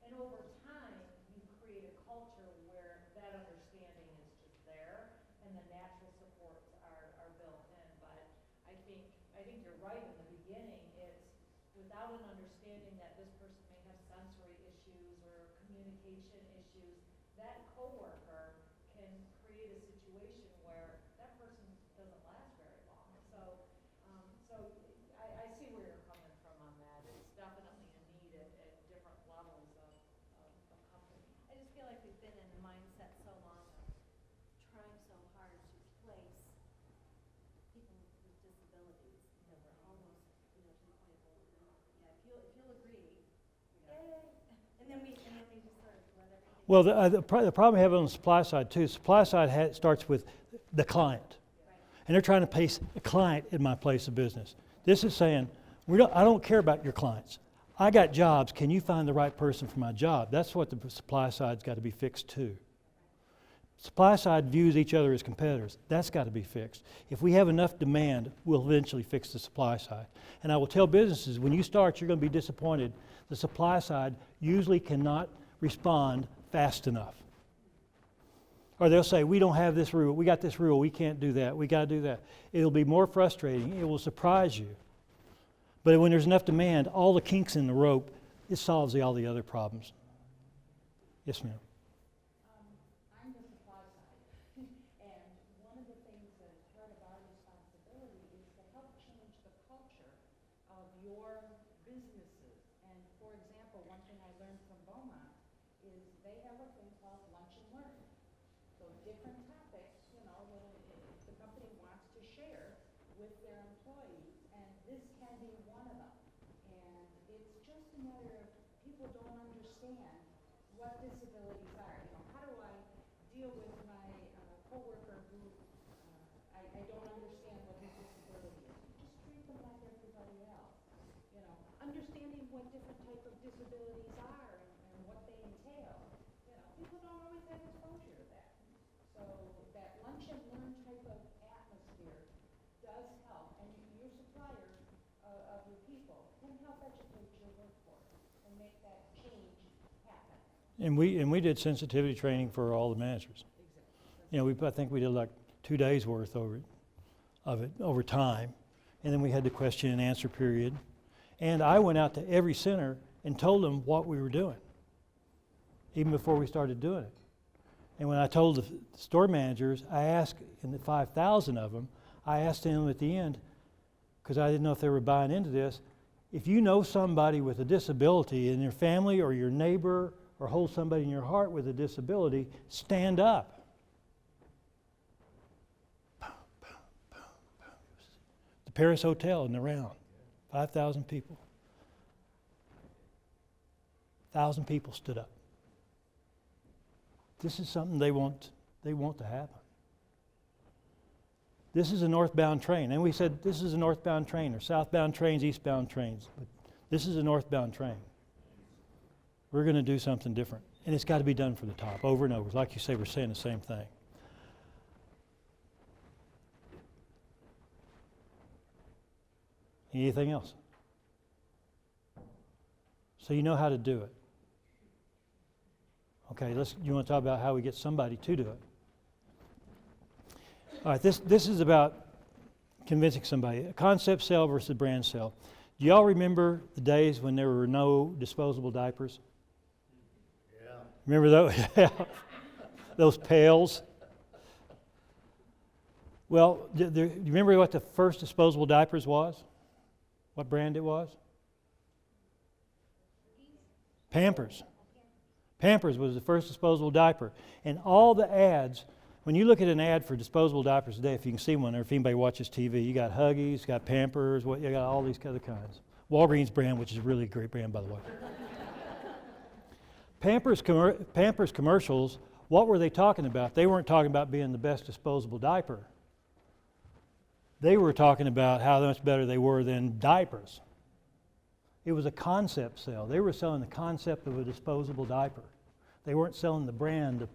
and over time, you create a culture where that understanding is just there, and the natural supports are built in, but I think you're right in the beginning, it's without an understanding that this person may have sensory issues or communication issues, that coworker can create a situation where that person doesn't last very long. So I see where you're coming from on that. It's definitely a need at different levels of company. I just feel like we've been in a mindset so long of trying so hard to place people with disabilities that we're almost, to the point of, yeah, if you'll agree, yay. And then we just sort of let everything. Well, the problem we have on the supply side too, supply side starts with the client. And they're trying to place a client in my place of business. This is saying, I don't care about your clients. I got jobs. Can you find the right person for my job? That's what the supply side's got to be fixed too. Supply side views each other as competitors. That's got to be fixed. If we have enough demand, we'll eventually fix the supply side. And I will tell businesses, when you start, you're going to be disappointed. The supply side usually cannot respond fast enough. Or they'll say, we don't have this rule, we got this rule, we can't do that, we got to do that. It'll be more frustrating, it will surprise you. But when there's enough demand, all the kinks in the rope, it solves all the other problems. Yes, ma'am. I'm the supply side, and one of the things that is part of our responsibility is to help change the culture of your businesses. And for example, one thing I learned from Beaumont is they have a thing called lunch and learn. So different topics, when the company wants to share with their employees, and this can be one of them. And it's just a matter of people don't understand what disabilities are. How do I deal with my coworker who I don't understand what his disability is? Just treat them like everybody else. Understanding what different type of disabilities are and what they entail. People don't always have exposure to that. So that lunch and learn type of atmosphere does help, and your suppliers of your people can help educate your workforce and make that change happen. And we did sensitivity training for all the managers. Exactly. I think we did like 2 days worth of it over time. And then we had the question and answer period. And I went out to every center and told them what we were doing, even before we started doing it. And when I told the store managers, I asked, in the 5,000 of them, I asked them at the end, because I didn't know if they were buying into this, if you know somebody with a disability in your family or your neighbor or hold somebody in your heart with a disability, stand up. The Paris Hotel in the round, 5,000 people. 1,000 people stood up. This is something they want to happen. This is a northbound train. And we said, this is a northbound train. Or southbound trains, eastbound trains. But this is a northbound train. We're going to do something different. And it's got to be done from the top, over and over. Like you say, we're saying the same thing. Anything else? So you know how to do it. Okay, you want to talk about how we get somebody to do it. All right, this is about convincing somebody. A concept sale versus brand sale. Do y'all remember the days when there were no disposable diapers? Yeah. Remember those? Those pails? Well, do you remember what the first disposable diapers was? What brand it was? Pampers. Pampers was the first disposable diaper. And all the ads, when you look at an ad for disposable diapers today, if you can see one, or if anybody watches TV, you got Huggies, you got Pampers, you got all these other kinds. Walgreens brand, which is really a great brand, by the way. Pampers commercials, what were they talking about? They weren't talking about being the best disposable diaper. They were talking about how much better they were than diapers. It was a concept sale. They were selling the concept of a disposable diaper. They weren't selling the brand of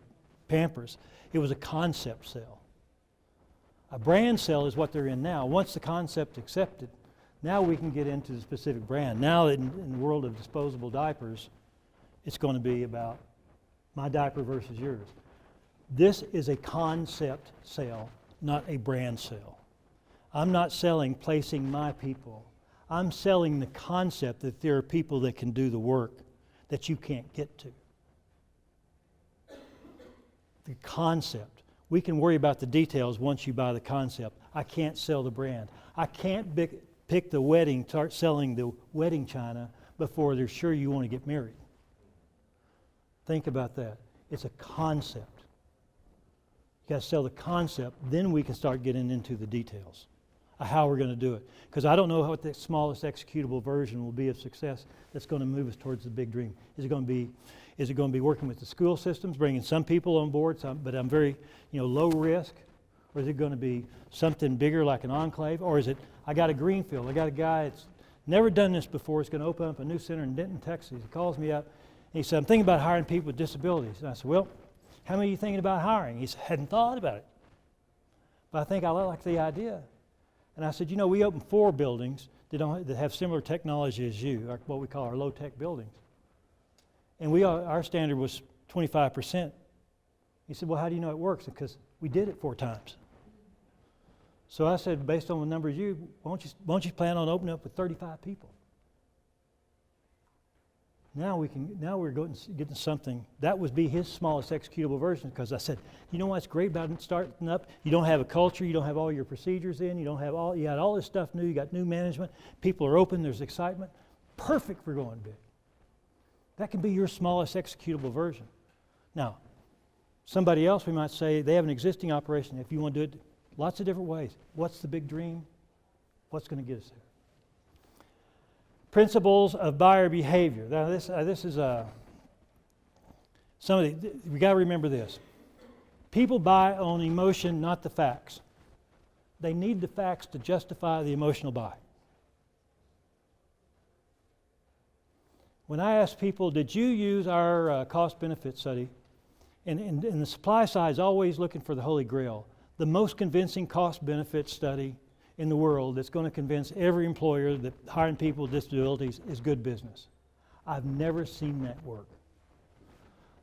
Pampers. It was a concept sale. A brand sale is what they're in now. Once the concept's accepted, now we can get into the specific brand. Now in the world of disposable diapers, it's going to be about my diaper versus yours. This is a concept sale, not a brand sale. I'm not placing my people. I'm selling the concept that there are people that can do the work that you can't get to. The concept. We can worry about the details once you buy the concept. I can't sell the brand. I can't pick the wedding, start selling the wedding china before they're sure you want to get married. Think about that. It's a concept. You got to sell the concept, then we can start getting into the details of how we're going to do it. Because I don't know what the smallest executable version will be of success that's going to move us towards the big dream. Is it going to be working with the school systems, bringing some people on board, but I'm very low risk? Or is it going to be something bigger like an enclave? Or is it, I got a greenfield, I got a guy that's never done this before, it's going to open up a new center in Denton, Texas. He calls me up and he said, I'm thinking about hiring people with disabilities. And I said, well, how many are you thinking about hiring? He said, hadn't thought about it, but I think I like the idea. And I said, we opened 4 buildings that have similar technology as you, what we call our low-tech buildings. And our standard was 25%. He said, well, how do you know it works? Because we did it 4 times. So I said, based on the numbers why don't you plan on opening up with 35 people? Now we're getting something. That would be his smallest executable version, because I said, you know what's great about starting up? You don't have a culture, you don't have all your procedures in, you got all this stuff new, you got new management, people are open, there's excitement. Perfect for going big. That can be your smallest executable version. Now, somebody else, we might say, they have an existing operation. If you want to do it lots of different ways. What's the big dream? What's going to get us there? Principles of buyer behavior. Now, this is we got to remember this. People buy on emotion, not the facts. They need the facts to justify the emotional buy. When I ask people, did you use our cost-benefit study? And the supply side is always looking for the Holy Grail. The most convincing cost-benefit study in the world that's going to convince every employer that hiring people with disabilities is good business. I've never seen that work.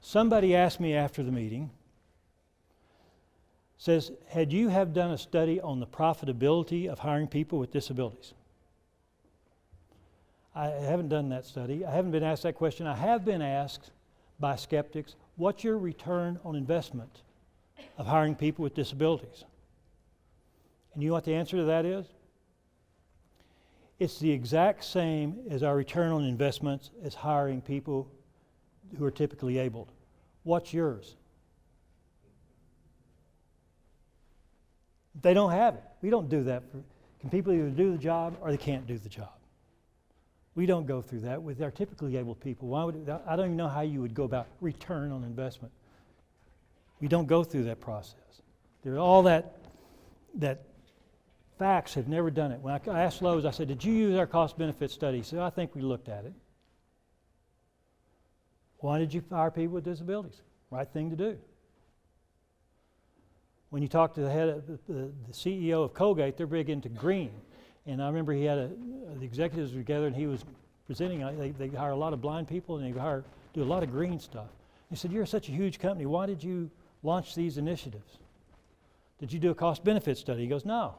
Somebody asked me after the meeting, says, had you have done a study on the profitability of hiring people with disabilities? I haven't done that study. I haven't been asked that question. I have been asked by skeptics, what's your return on investment of hiring people with disabilities? And you know what the answer to that is? It's the exact same as our return on investments as hiring people who are typically abled. What's yours? They don't have it. We don't do that. Can people either do the job or they can't do the job? We don't go through that with our typically able people. I don't even know how you would go about return on investment. We don't go through that process. There's all that facts have never done it. When I asked Lowe's, I said, did you use our cost-benefit study? He said, I think we looked at it. Why did you hire people with disabilities? Right thing to do. When you talk to the head of the CEO of Colgate, they're big into green. And I remember he had the executives together and he was presenting, they hire a lot of blind people and they do a lot of green stuff. He said, you're such a huge company. Why did you launch these initiatives? Did you do a cost-benefit study? He goes, no.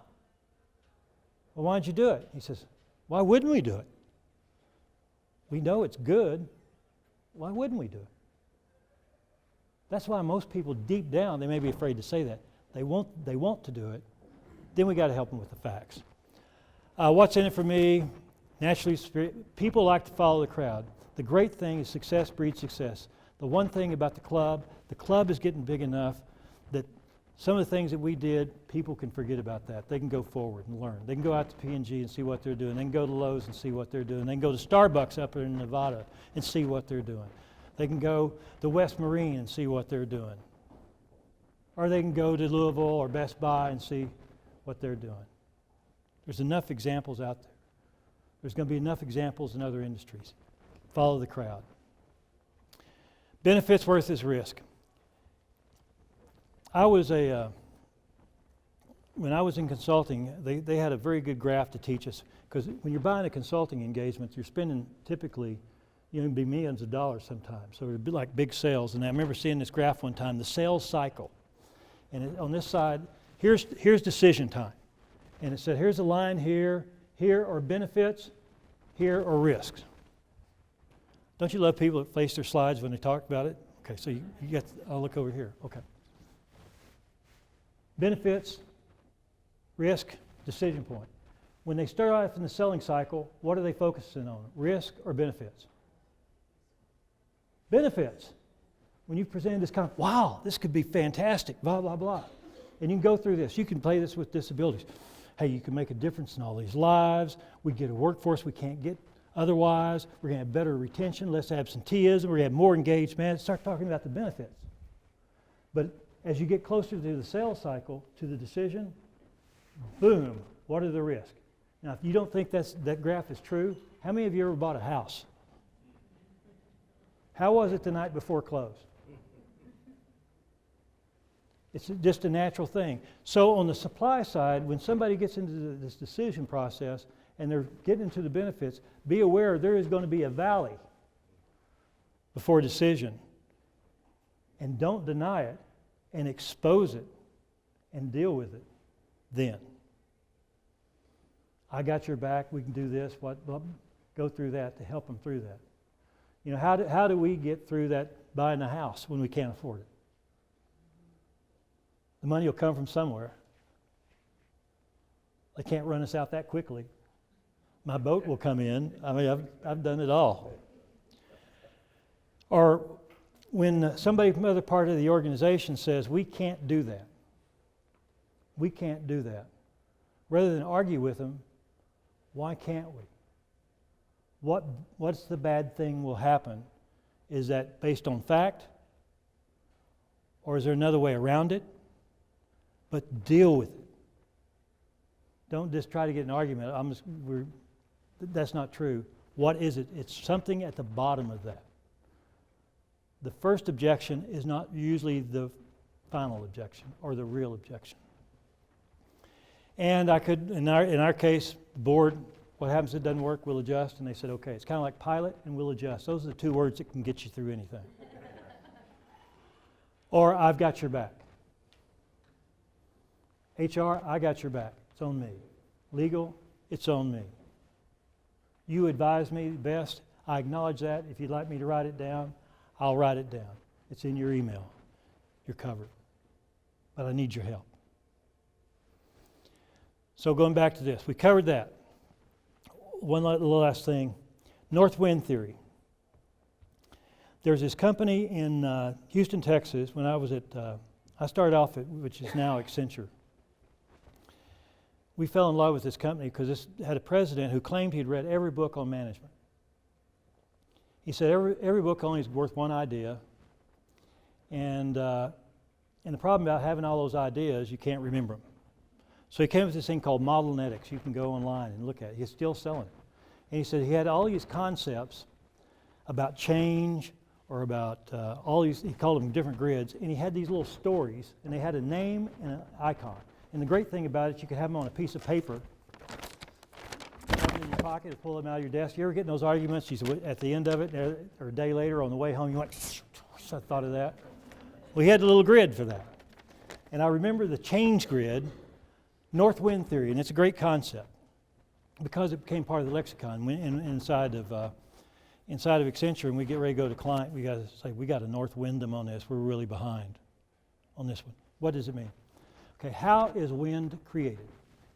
Well, why did you do it? He says, why wouldn't we do it? We know it's good. Why wouldn't we do it? That's why most people deep down, they may be afraid to say that. They want to do it. Then we got to help them with the facts. What's in it for me? Naturally, people like to follow the crowd. The great thing is success breeds success. The one thing about the club is getting big enough that some of the things that we did, people can forget about that. They can go forward and learn. They can go out to P&G and see what they're doing. They can go to Lowe's and see what they're doing. They can go to Starbucks up in Nevada and see what they're doing. They can go to West Marine and see what they're doing. Or they can go to Louisville or Best Buy and see what they're doing. There's enough examples out there. There's going to be enough examples in other industries. Follow the crowd. Benefits versus risk. When I was in consulting, they had a very good graph to teach us, because when you're buying a consulting engagement, you're spending typically, it'd be millions of dollars sometimes. So it'd be like big sales. And I remember seeing this graph one time, the sales cycle. And on this side, here's decision time. And it said, here's a line here are benefits, here are risks. Don't you love people that face their slides when they talk about it? Okay, so you get, I'll look over here. Okay. Benefits, risk, decision point. When they start off in the selling cycle, what are they focusing on? Risk or benefits? Benefits. When you present this kind of, wow, this could be fantastic, blah, blah, blah. And you can go through this. You can play this with disabilities. Hey, you can make a difference in all these lives. We get a workforce we can't get otherwise. We're going to have better retention, less absenteeism. We're going to have more engaged man. Start talking about the benefits. But as you get closer to the sales cycle, to the decision, boom, what are the risks? Now, if you don't think that graph is true, how many of you ever bought a house? How was it the night before close? It's just a natural thing. So on the supply side, when somebody gets into this decision process and they're getting into the benefits, be aware there is going to be a valley before decision. And don't deny it, and expose it and deal with it then. I got your back, we can do this, go through that to help them through that. How do we get through that buying a house when we can't afford it? The money will come from somewhere. They can't run us out that quickly. My boat will come in. I mean, I've done it all. Or when somebody from another part of the organization says, we can't do that. We can't do that. Rather than argue with them, why can't we? What's the bad thing will happen? Is that based on fact? Or is there another way around it? But deal with it. Don't just try to get an argument. That's not true. What is it? It's something at the bottom of that. The first objection is not usually the final objection or the real objection. And I could, in our case, the board, what happens if it doesn't work, we'll adjust. And they said, okay, it's kind of like pilot and we'll adjust. Those are the two words that can get you through anything. Or I've got your back. HR, I got your back. It's on me. Legal, it's on me. You advise me best. I acknowledge that. If you'd like me to write it down, I'll write it down. It's in your email. You're covered. But I need your help. So going back to this, we covered that. One little last thing. North wind theory. There's this company in Houston, Texas, when I was I started off at, which is now Accenture. We fell in love with this company because this had a president who claimed he'd read every book on management. He said every book only is worth one idea, and the problem about having all those ideas, you can't remember them. So he came up with this thing called Modelnetics. You can go online and look at it. He's still selling it. And he said he had all these concepts about change or about all these, he called them different grids, and he had these little stories, and they had a name and an icon. And the great thing about it, you could have them on a piece of paper, have them in your pocket, or pull them out of your desk. You ever get in those arguments, at the end of it, or a day later on the way home, you went, Oops, I thought of that. We had a little grid for that. And I remember the change grid, north wind theory, and it's a great concept because it became part of the lexicon inside of Accenture, and we get ready to go to client, we got to say, we got a north windom on this. We're really behind on this one. What does it mean? Okay, how is wind created?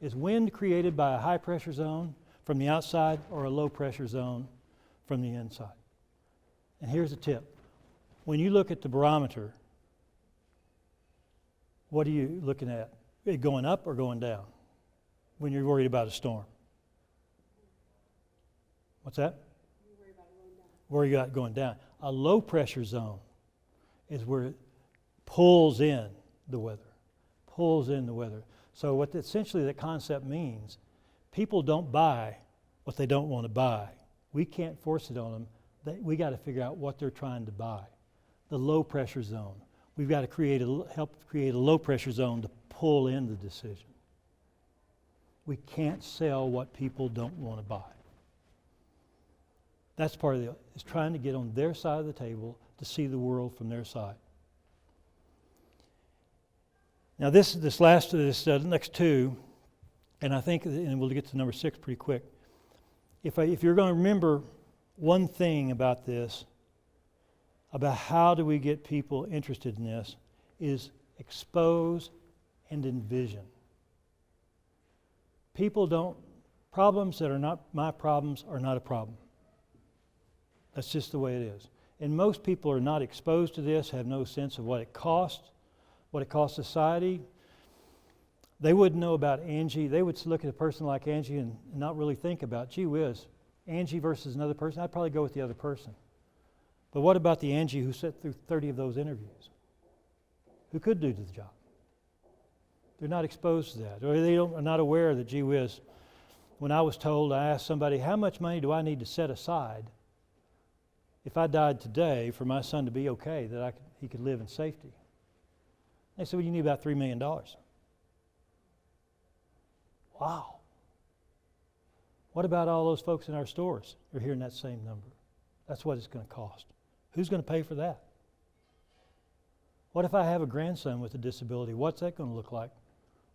Is wind created by a high pressure zone from the outside or a low pressure zone from the inside? And here's a tip. When you look at the barometer, what are you looking at? It going up or going down when you're worried about a storm? What's that? Where you got going down. A low pressure zone is where it pulls in the weather. Pulls in the weather. So what essentially that concept means, people don't buy what they don't want to buy. We can't force it on them. We got to figure out what they're trying to buy. The low pressure zone. We've got to help create a low pressure zone to pull in the decision. We can't sell what people don't want to buy. That's part of is trying to get on their side of the table to see the world from their side. Now this next two, and I think, and we'll get to number 6 pretty quick. If you're going to remember one thing about this, about how do we get people interested in this, is expose and envision. Problems that are not my problems are not a problem. That's just the way it is. And most people are not exposed to this, have no sense of what it costs society. They wouldn't know about Angie. They would look at a person like Angie and not really think about, gee whiz, Angie versus another person. I'd probably go with the other person. But what about the Angie who sat through 30 of those interviews? Who could do the job? They're not exposed to that. Or they are not aware that, gee whiz, when I was told, I asked somebody, how much money do I need to set aside if I died today for my son to be okay, that he could live in safety? They said, well, you need about $3 million. Wow. What about all those folks in our stores who are hearing that same number? That's what it's going to cost. Who's going to pay for that? What if I have a grandson with a disability? What's that going to look like?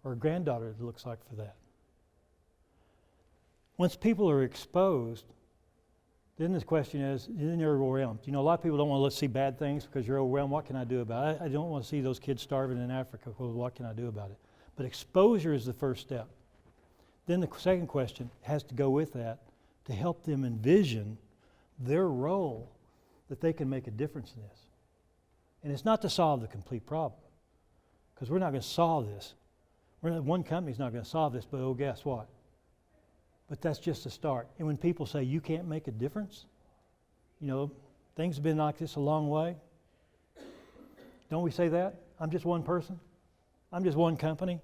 Or a granddaughter that looks like for that? Once people are exposed, then the question is, then you're overwhelmed. You know, a lot of people don't want to see bad things because you're overwhelmed. What can I do about it? I don't want to see those kids starving in Africa. Well, what can I do about it? But exposure is the first step. Then the second question has to go with that to help them envision their role, that they can make a difference in this. And it's not to solve the complete problem, because we're not going to solve this. One company's not going to solve this, but oh, guess what? But that's just a start. And when people say you can't make a difference, you know, things have been like this a long way. Don't we say that? I'm just one person. I'm just one company.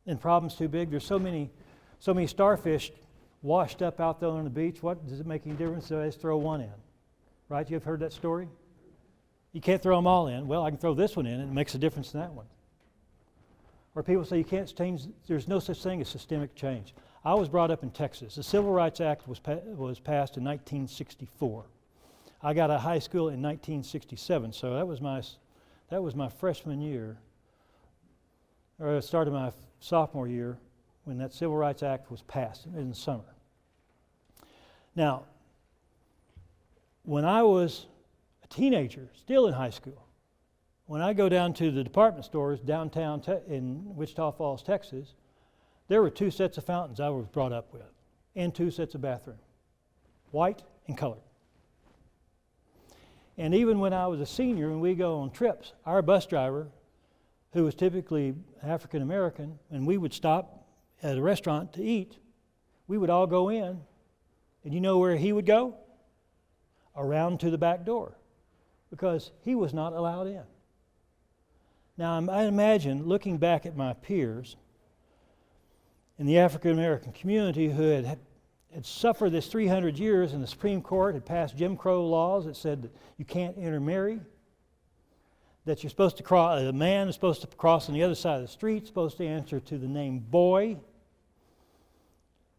And problem's too big. There's so many starfish washed up out there on the beach. What does it make any difference if I just throw one in? Right? You've heard that story? You can't throw them all in. Well, I can throw this one in, and it makes a difference in that one. Or people say you can't change, there's no such thing as systemic change. I was brought up in Texas. The Civil Rights Act was passed in 1964. I got out of high school in 1967, so that was my freshman year, or start of my sophomore year, when that Civil Rights Act was passed in the summer. Now, when I was a teenager, still in high school, when I go down to the department stores downtown in Wichita Falls, Texas, there were 2 sets of fountains I was brought up with, and 2 sets of bathrooms, white and colored. And even when I was a senior, when we go on trips, our bus driver, who was typically African American, and we would stop at a restaurant to eat, we would all go in, and you know where he would go? Around to the back door, because he was not allowed in. Now, I imagine looking back at my peers in the African American community who had suffered this 300 years, and the Supreme Court had passed Jim Crow laws that said that you can't intermarry, that you're supposed to cross, a man is supposed to cross on the other side of the street, supposed to answer to the name boy.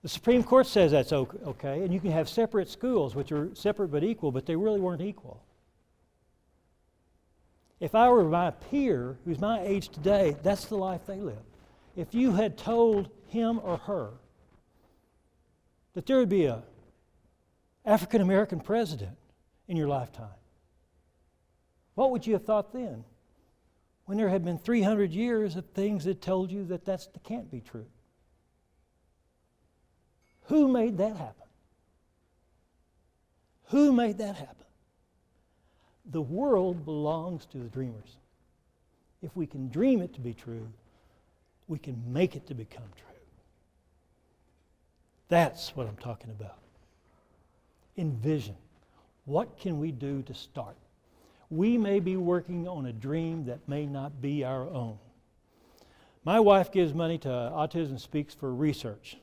The Supreme Court says that's okay, and you can have separate schools, which are separate but equal, but they really weren't equal. If I were my peer, who's my age today, that's the life they live. If you had told him or her that there would be a African American president in your lifetime, what would you have thought then? When there had been 300 years of things that told you that that can't be true. Who made that happen? Who made that happen? The world belongs to the dreamers. If we can dream it to be true, we can make it to become true. That's what I'm talking about. Envision. What can we do to start? We may be working on a dream that may not be our own. My wife gives money to Autism Speaks for research,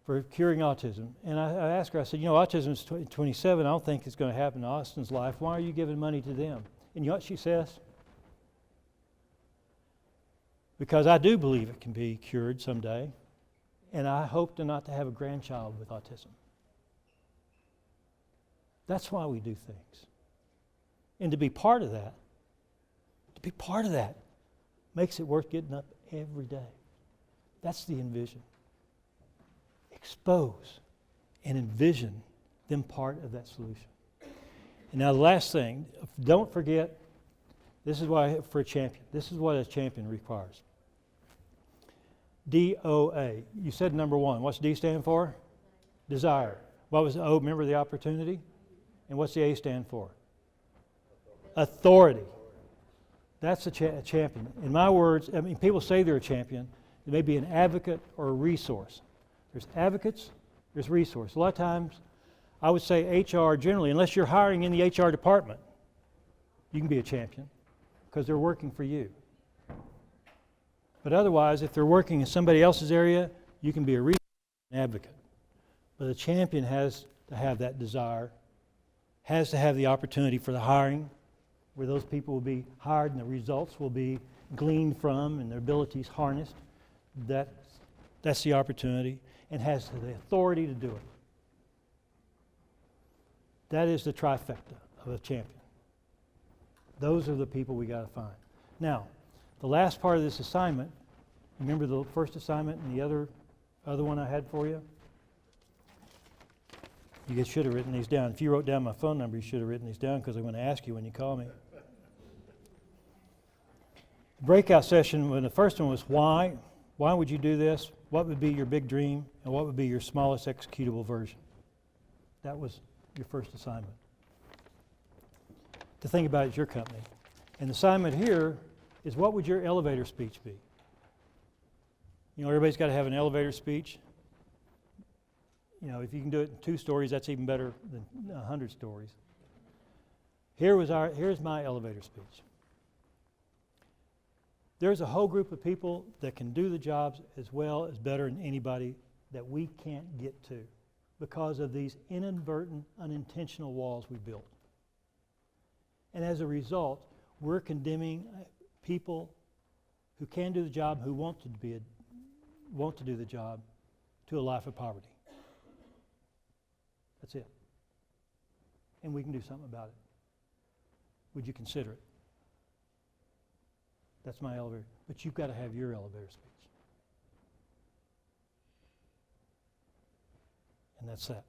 for curing autism. And I asked her, I said, autism is 27. I don't think it's going to happen in Austin's life. Why are you giving money to them? And you know what she says? Because I do believe it can be cured someday. And I hope not to have a grandchild with autism. That's why we do things. And to be part of that, makes it worth getting up every day. That's the envision. Expose and envision them part of that solution. And now the last thing, don't forget, this is why for a champion. This is what a champion requires. DOA. You said number one. What's D stand for? Desire. What was O? Remember the opportunity? And what's the A stand for? Authority. That's a champion. In my words, people say they're a champion. They may be an advocate or a resource. There's advocates, there's resource. A lot of times, I would say HR generally, unless you're hiring in the HR department, you can be a champion because they're working for you. But otherwise, if they're working in somebody else's area, you can be a resource, an advocate. But a champion has to have that desire, has to have the opportunity for the hiring, where those people will be hired and the results will be gleaned from and their abilities harnessed. That's the opportunity, and has the authority to do it. That is the trifecta of a champion. Those are the people we got to find. Now, the last part of this assignment, remember the first assignment and the other one I had for you? You guys should have written these down. If you wrote down my phone number, you should have written these down because I'm going to ask you when you call me. Breakout session, when the first one was why. Why would you do this? What would be your big dream? And what would be your smallest executable version? That was your first assignment. To think about is your company. And the assignment here is what would your elevator speech be? Everybody's got to have an elevator speech. If you can do it in 2 stories, that's even better than 100 stories. Here's my elevator speech. There's a whole group of people that can do the jobs as well as better than anybody that we can't get to because of these inadvertent, unintentional walls we built. And as a result, we're condemning people who can do the job, who want to do the job, to a life of poverty. That's it. And we can do something about it. Would you consider it? That's my elevator. But you've got to have your elevator speech. And that's that.